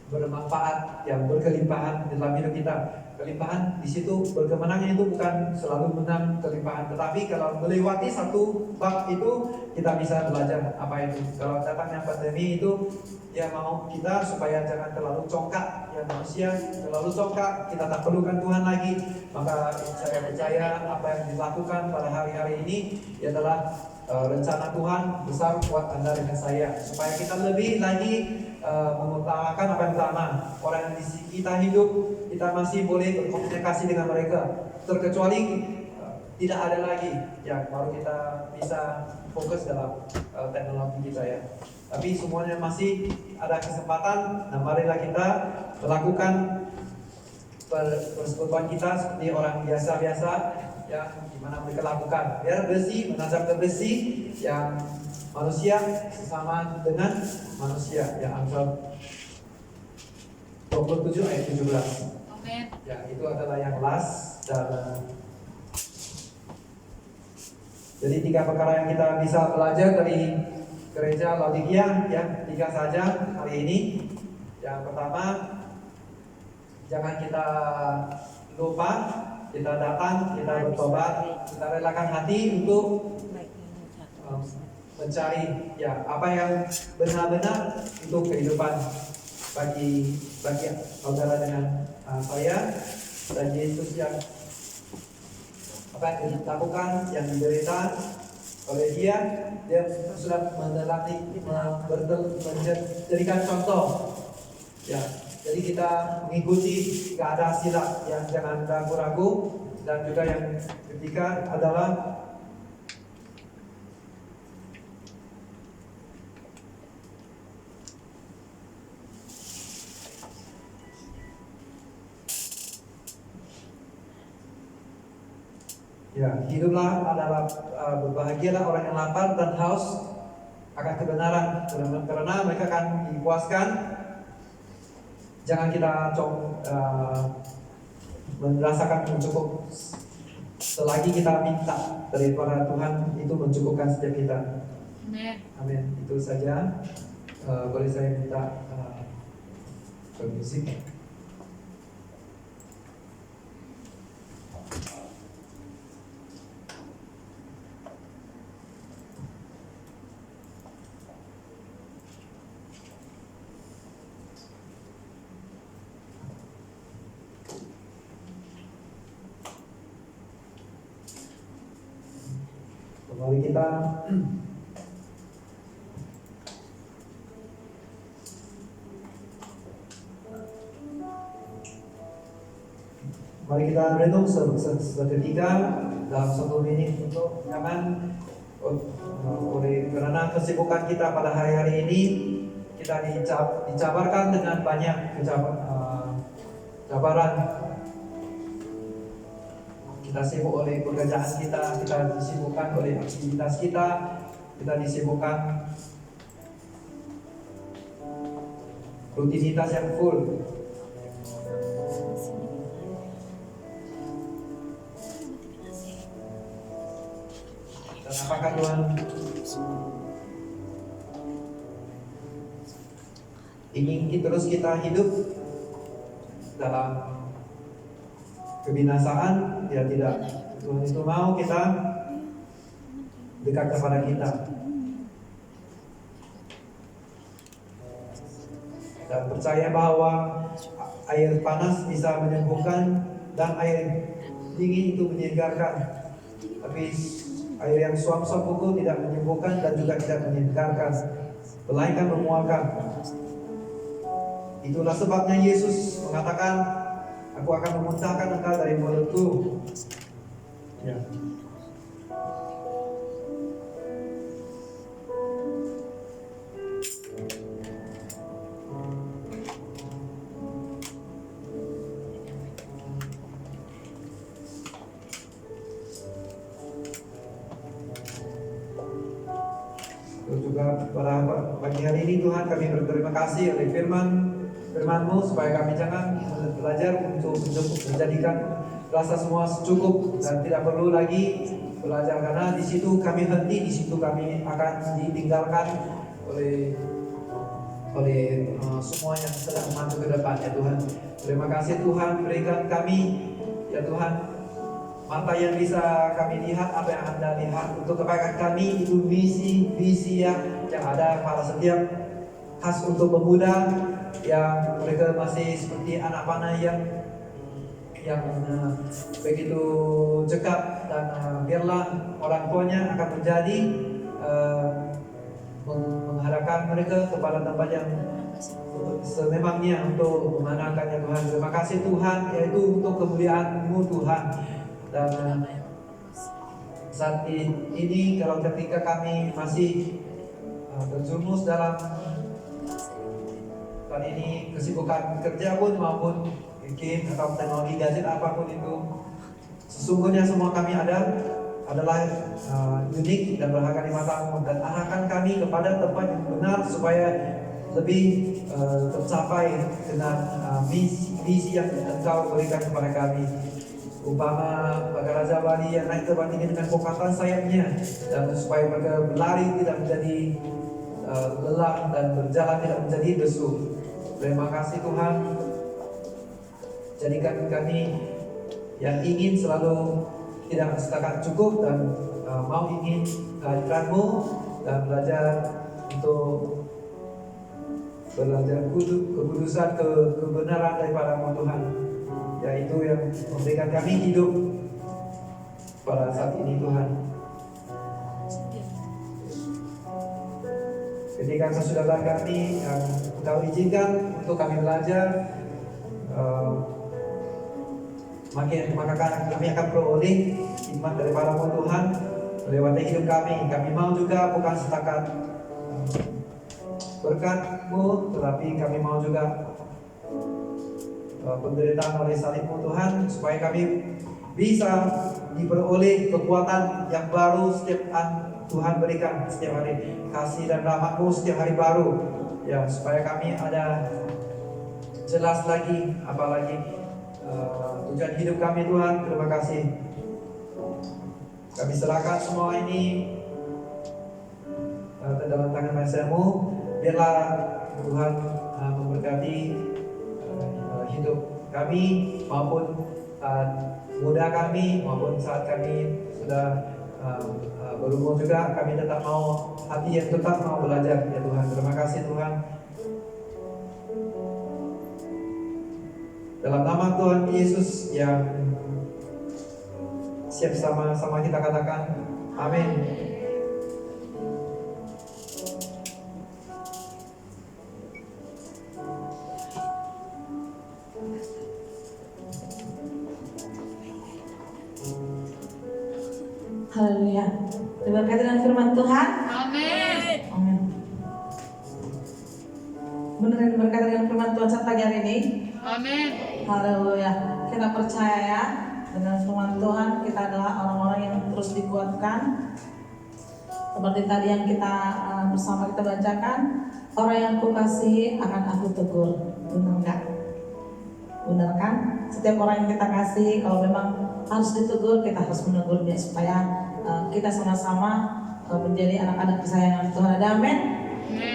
bermanfaat, yang berkelimpahan dalam hidup kita. Kelimpahan di situ, berkemenangan itu bukan selalu menang kelimpahan, tetapi kalau melewati satu bab itu kita bisa belajar apa itu. Kalau datangnya pandemi itu, dia mau kita supaya jangan terlalu congkak, ya, manusia terlalu congkak, kita tak perlukan Tuhan lagi. Maka saya percaya apa yang dilakukan pada hari-hari ini adalah rencana Tuhan besar buat Anda dengan saya, supaya kita lebih lagi mengutamakan apa yang utama. Orang yang di kita hidup, kita masih boleh berkomunikasi dengan mereka, terkecuali tidak ada lagi, ya, baru kita bisa fokus dalam teknologi kita ya. Tapi semuanya masih ada kesempatan. Nah, marilah kita melakukan persekutuan kita seperti orang biasa-biasa yang dimana mereka lakukan, biar bersih, menazar bersih, yang manusia sesama dengan manusia, yang Amsal 27 ayat 17. Amin. Ya, itu adalah yang last. Dan jadi 3 perkara yang kita bisa belajar dari gereja Laodikia, ya, 3 saja hari ini. Yang pertama, jangan kita lupa, kita datang, kita bertobat, kita relakan hati untuk mencari, ya, apa yang benar-benar untuk kehidupan bagi saudara dengan saya. Dan Yesus yang apa yang dilakukan, yang diderita oleh dia sudah menjadikan contoh, ya. Jadi kita mengikuti, tidak ada silap, yang jangan ragu-ragu. Dan juga yang ketiga adalah ya, hiduplah adalah berbahagialah orang yang lapar dan haus akan kebenaran, karena mereka akan dipuaskan. Jangan kita merasakan mencukup selagi kita minta daripada Tuhan itu mencukupkan setiap kita. Amin. Amin. Itu saja. Boleh saya minta bermusik. Mari kita renung seketika dalam 1 menit untuk jangan karena kesibukan kita pada hari-hari ini kita dicabarkan dengan banyak cabaran. Kita sibuk oleh pekerjaan kita disibukkan oleh aktivitas kita, kita disibukkan rutinitas yang full. Dan apakah Tuhan ingin terus kita hidup dalam kebinasaan? Ya tidak. Tuhan itu mau kita dekat kepada kita. Dan percaya bahwa air panas bisa menyembuhkan dan air dingin itu menyegarkan. Tapi air yang suam-suam itu tidak menyembuhkan dan juga tidak menyegarkan, melainkan memualkan. Itulah sebabnya Yesus mengatakan, aku akan memuntahkan engkau dari mulutku. Ya. Juga pada pagi hari ini Tuhan kami berterima kasih oleh firman-Mu supaya kami jangan belajar untuk menjadikan rasa semua cukup dan tidak perlu lagi belajar, karena di situ kami henti, di situ kami akan ditinggalkan oleh semua yang sedang maju ke depannya Tuhan. Terima kasih Tuhan, berikan kami ya Tuhan mata yang bisa kami lihat apa yang Anda lihat untuk kebaikan kami. Itu visi yang ada pada setiap khas untuk pemuda yang mereka masih seperti anak panah yang begitu cekap, dan biarlah orang tuanya akan menjadi menghadapkan mereka kepada tempat yang sememangnya untuk memandangkannya Tuhan. Terima kasih Tuhan, yaitu untuk kemuliaan-Mu Tuhan. Dan saat ini kalau ketika kami masih terjumus dalam saat ini kesibukan kerja pun maupun game atau teknologi gadget apapun itu, sesungguhnya semua kami adalah unik dan berharga di mata-Mu, dan arahkan kami kepada tempat yang benar supaya lebih tercapai dengan misi yang Engkau berikan kepada kami. Umpama pada Raja Bali yang naik terbang tinggi dengan kokatan sayapnya, dan supaya mereka berlari tidak menjadi lelah dan berjalan tidak menjadi lesu. Terima kasih Tuhan, jadikan kami yang ingin selalu tidak setakat cukup dan mau ingin kehadiran-Mu dan belajar untuk belajar kekudusan, kebenaran daripada-Mu Tuhan, yaitu yang memberikan kami hidup pada saat ini Tuhan. Ketika sesudah kami yang Engkau izinkan untuk kami belajar, maka kami akan peroleh hikmat daripada-Mu Tuhan melewati hidup kami. Kami mau juga bukan setakat berkat-Mu, tetapi kami mau juga penderitaan oleh salib-Mu Tuhan, supaya kami bisa diperoleh kekuatan yang baru setiap Tuhan berikan setiap hari, kasih dan rahmat-Mu setiap hari baru, ya, supaya kami ada jelas lagi apalagi tujuan hidup kami Tuhan. Terima kasih, kami serahkan semua ini ke dalam tangan Maha-Esa-Mu. Biarlah Tuhan memberkati hidup kami maupun muda kami maupun saat kami sudah berumur juga. Kami tetap mau hati yang tetap mau belajar ya Tuhan. Terima kasih Tuhan. Dalam nama Tuhan Yesus yang siap sama-sama kita katakan amin. Haleluya. Diberkati dengan firman Tuhan. Amin. Amin. Benar yang diberkati dengan firman Tuhan saat pagi hari ini. Amin. Haleluya. Kita percaya ya, dengan firman Tuhan kita adalah orang-orang yang terus dikuatkan Seperti tadi yang kita bersama kita bacakan, orang yang kukasihi akan aku tegur. Benar nggak? Benar kan? Setiap orang yang kita kasih, kalau memang harus ditegur, kita harus menegurnya supaya kita sama-sama menjadi anak-anak kesayangan Tuhan. Ada amin?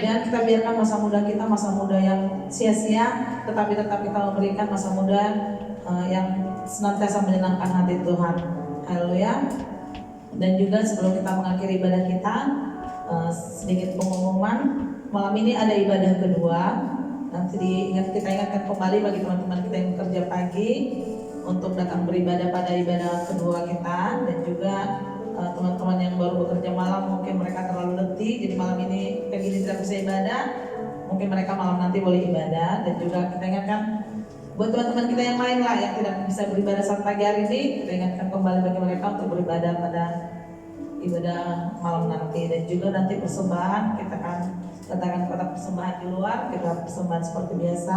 Dan kita biarkan masa muda kita, masa muda yang sia-sia, tetapi tetap kita memberikan masa muda yang senantiasa menyenangkan hati Tuhan. Haleluya. Dan juga sebelum kita mengakhiri ibadah kita, sedikit pengumuman. Malam ini ada ibadah kedua. Nanti kita ingatkan kembali bagi teman-teman kita yang bekerja pagi untuk datang beribadah pada ibadah kedua kita. Dan juga teman-teman yang baru bekerja malam, mungkin mereka terlalu letih, jadi malam ini kayak gini tidak bisa ibadah. Mungkin mereka malam nanti boleh ibadah. Dan juga kita ingatkan buat teman-teman kita yang lain lah yang tidak bisa beribadah saat pagi hari ini, kita ingatkan kembali bagi mereka untuk beribadah pada ibadah malam nanti. Dan juga nanti persembahan, kita akan letakkan kotak persembahan di luar, kita persembahan seperti biasa.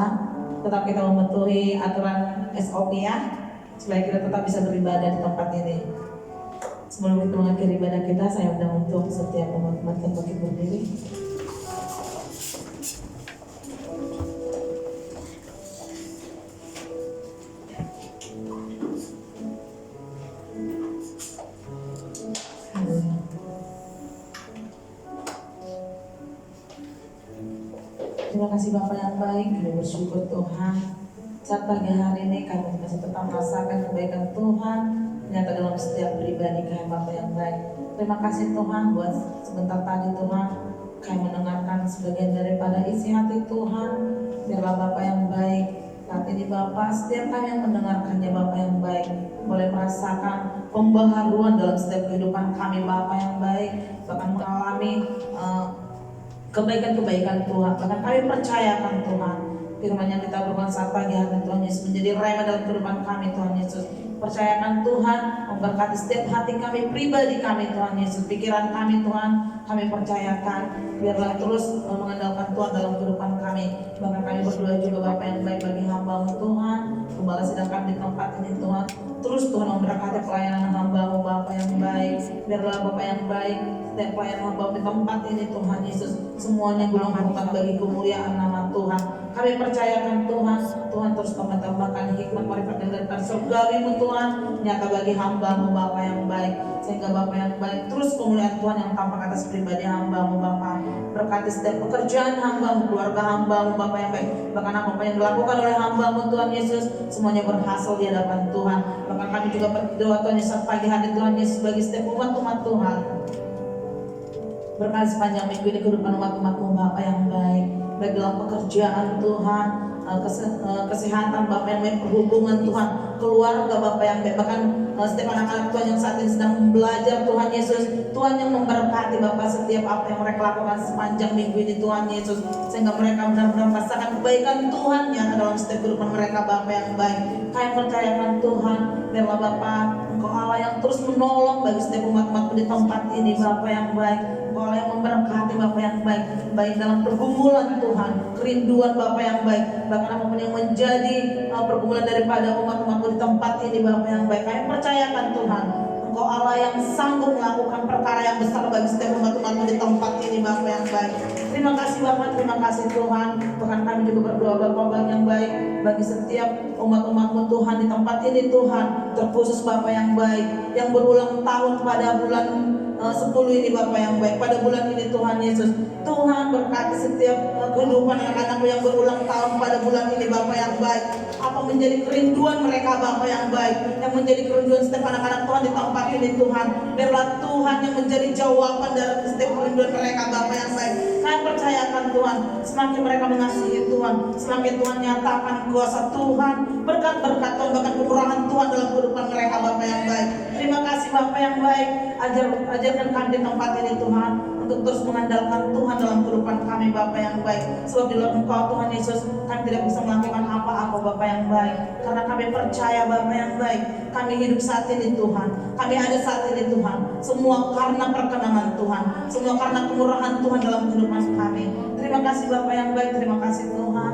Tetap kita mematuhi aturan SOP ya, supaya kita tetap bisa beribadah di tempat ini. Sebelum kita mengakhiri ibadah kita, saya undang untuk setiap umat yang bangkit berdiri. Terima kasih Bapak yang baik, kami bersyukur Tuhan. Saat pagi hari ini kami masih tetap merasakan kebaikan Tuhan nyata dalam setiap pribadi kami Bapak yang baik. Terima kasih Tuhan buat sebentar tadi Tuhan kami mendengarkan sebagian daripada isi hati Tuhan. Biarlah Bapak yang baik saat ini Bapak, setiap kami yang mendengarkannya Bapak yang baik boleh merasakan pembaharuan dalam setiap kehidupan kami Bapak yang baik, bahkan mengalami kebaikan-kebaikan Tuhan. Bahkan kami percayakan Tuhan firman yang kita berikan saat pagi hari Tuhan Yesus menjadi rema dalam kehidupan kami Tuhan Yesus. Percayakan Tuhan memberkati setiap hati kami, pribadi kami Tuhan Yesus, pikiran kami Tuhan, kami percayakan biarlah terus mengandalkan Tuhan dalam kehidupan kami. Bahkan kami berdoa juga Bapak yang baik bagi hamba-Mu Tuhan, Gembala sedang kami di tempat ini Tuhan. Terus Tuhan memberkati pelayanan hamba-Mu Bapak yang baik. Biarlah Bapak yang baik setiap pelayanan hamba-Mu di tempat ini Tuhan Yesus, semuanya gulung hormat bagi kemuliaan nama Tuhan. Kami percayakan Tuhan, Tuhan terus tambahkan hikmat marifat dan daripada surgawi-Mu Tuhan nyata bagi hamba-Mu Bapa yang baik, sehingga Bapa yang baik terus kemuliaan Tuhan yang tampak atas pribadi hamba-Mu Bapa. Berkati setiap pekerjaan hamba-Mu, keluarga hamba-Mu Bapa yang baik, bahkan apa yang dilakukan oleh hamba-Mu Tuhan Yesus semuanya berhasil di hadapan Tuhan. Bahkan kami juga berdoa Tuhan Yesus pagi hari Tuhan Yesus bagi setiap umat-umat Tuhan. Berkati sepanjang minggu ini kehidupan umat-umat-Mu Bapa yang baik, baik dalam pekerjaan Tuhan, kesehatan Bapak yang baik, perhubungan Tuhan, keluarga Bapak yang baik, bahkan setiap anak-anak Tuhan yang saat ini sedang belajar Tuhan Yesus, Tuhan yang memberkati Bapak setiap apa yang mereka lakukan sepanjang minggu ini Tuhan Yesus, sehingga mereka benar-benar merasakan kebaikan Tuhan yang ada dalam setiap kehidupan mereka Bapak yang baik. Kami percayakan Tuhan, biarlah Bapak Engkau Allah yang terus menolong bagi setiap umat-umat di tempat ini Bapak yang baik. Engkau Allah yang memberkati Bapak yang baik, baik dalam pergumulan Tuhan, kerinduan Bapak yang baik, bahkan apapun yang menjadi pergumulan daripada umat-umat di tempat ini Bapak yang baik. Kami percayakan Tuhan, Engkau Allah yang sanggup melakukan perkara yang besar bagi setiap umat-umat di tempat ini Bapak yang baik. Terima kasih Bapak, terima kasih Tuhan. Bahkan kami juga berdoa Bapak yang baik bagi setiap umat-umat-Mu Tuhan di tempat ini Tuhan, terkhusus Bapak yang baik yang berulang tahun pada bulan 10 ini Bapak yang baik, pada bulan ini Tuhan Yesus. Tuhan berkati setiap kehidupan anak-anak-Mu yang berulang tahun pada bulan ini Bapak yang baik. Apa menjadi kerinduan mereka Bapak yang baik, yang menjadi kerinduan setiap anak-anak Tuhan di tempat ini Tuhan. Biarlah Tuhan yang menjadi jawaban dari setiap kerinduan mereka Bapak yang baik. Kami percayakan Tuhan, semakin mereka mengasihi Tuhan, semakin Tuhan nyatakan kuasa Tuhan, berkat-berkat Tuhan, bahkan kemurahan Tuhan dalam kehidupan mereka Bapak yang baik. Terima kasih Bapak yang baik. Ajarkan kami di tempat ini Tuhan untuk terus mengandalkan Tuhan dalam kehidupan kami Bapak yang baik. Sebab di luar Engkau Tuhan Yesus kami tidak bisa melakukan apa-apa Bapak yang baik. Karena kami percaya Bapak yang baik, kami hidup saat ini Tuhan, kami ada saat ini Tuhan, semua karena perkenanan Tuhan, semua karena kemurahan Tuhan dalam kehidupan kami. Terima kasih Bapak yang baik, terima kasih Tuhan.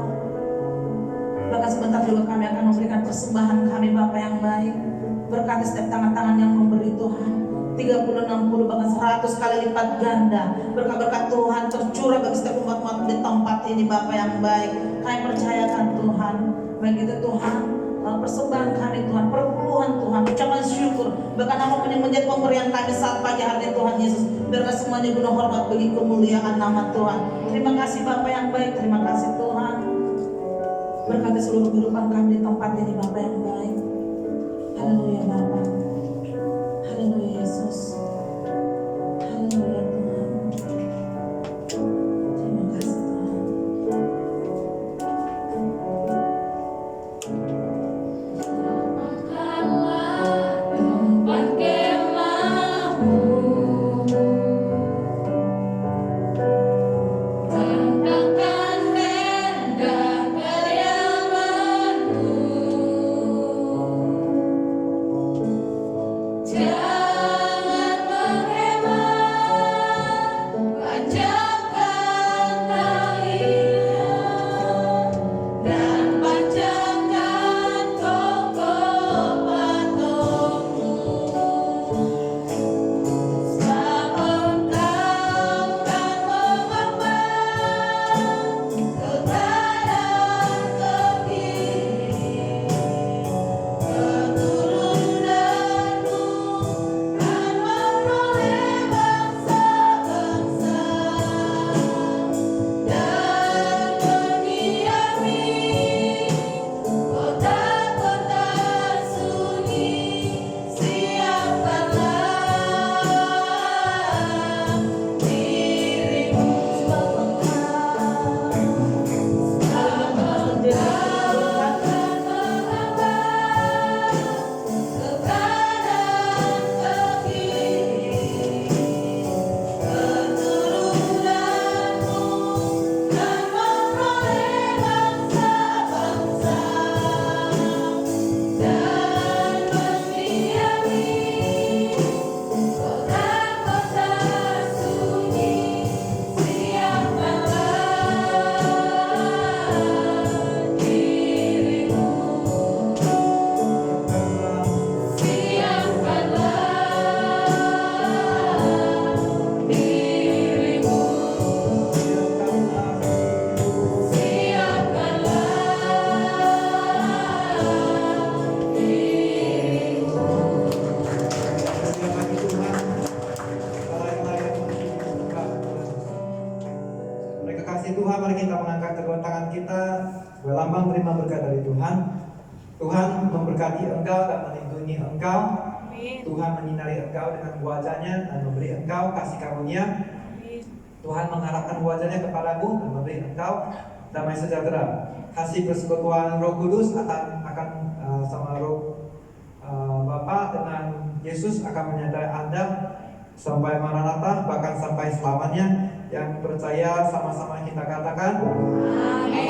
Bahkan sebentar juga kami akan memberikan persembahan kami Bapak yang baik. Berkati setiap tangan-tangan yang memberi Tuhan, 30, 60, bahkan 100 kali lipat ganda. Berkat-berkat Tuhan tercurah bagi setiap umat-umat di tempat ini, Bapa yang baik. Kami percayakan Tuhan, begitu Tuhan, persembahan kami Tuhan, perpuluhan Tuhan, ucapan syukur, bahkan apapun yang menjadi pemberian kami saat pagi hari Tuhan Yesus, biarlah semuanya guna hormat bagi kemuliaan nama Tuhan. Terima kasih Bapa yang baik, terima kasih Tuhan. Berkati seluruh kehidupan kami di tempat ini, Bapa yang baik. Haleluya Bapa, haleluya Yesus, haleluya Tuhan. Terima kasih Tuhan. Tempat kemahmu, tentangkan tenda kediamanmu. Jangan menghemah, panjangkan tangannya dan panjangkan kokoh patungmu. Sebab engkau kan mengembang ke kanan ke kiri, keturunanmu kan memperoleh bangsa-bangsa dan mendiami kota-kota sunyi. Siapkanlah dirimu, sebab engkau akan mengembang ke kanan ke kiri, keturunanmu kan memperoleh bangsa-bangsa dan mendiami kota-kota sunyi. Siapkanlah dirimu, siapkanlah dirimu, siapkanlah dirimu. Siapa itu Tuhan? Allah yang layak untuk disembah, Tuhan. Mereka kasih Tuhan, mari kita mengangkat kedua tangan kita berlambang terima berkat dari Tuhan. Tuhan memberkati engkau dan melindungi engkau. Tuhan menyinari engkau dengan wajahnya dan memberi engkau kasih karunia. Tuhan mengharapkan wajahnya kepadamu dan memberi engkau damai sejahtera. Kasih persekutuan Roh Kudus akan sama Roh Bapa dengan Yesus akan menyertai Anda sampai Maranatha, bahkan sampai selamanya. Yang percaya sama-sama kita katakan, Amin.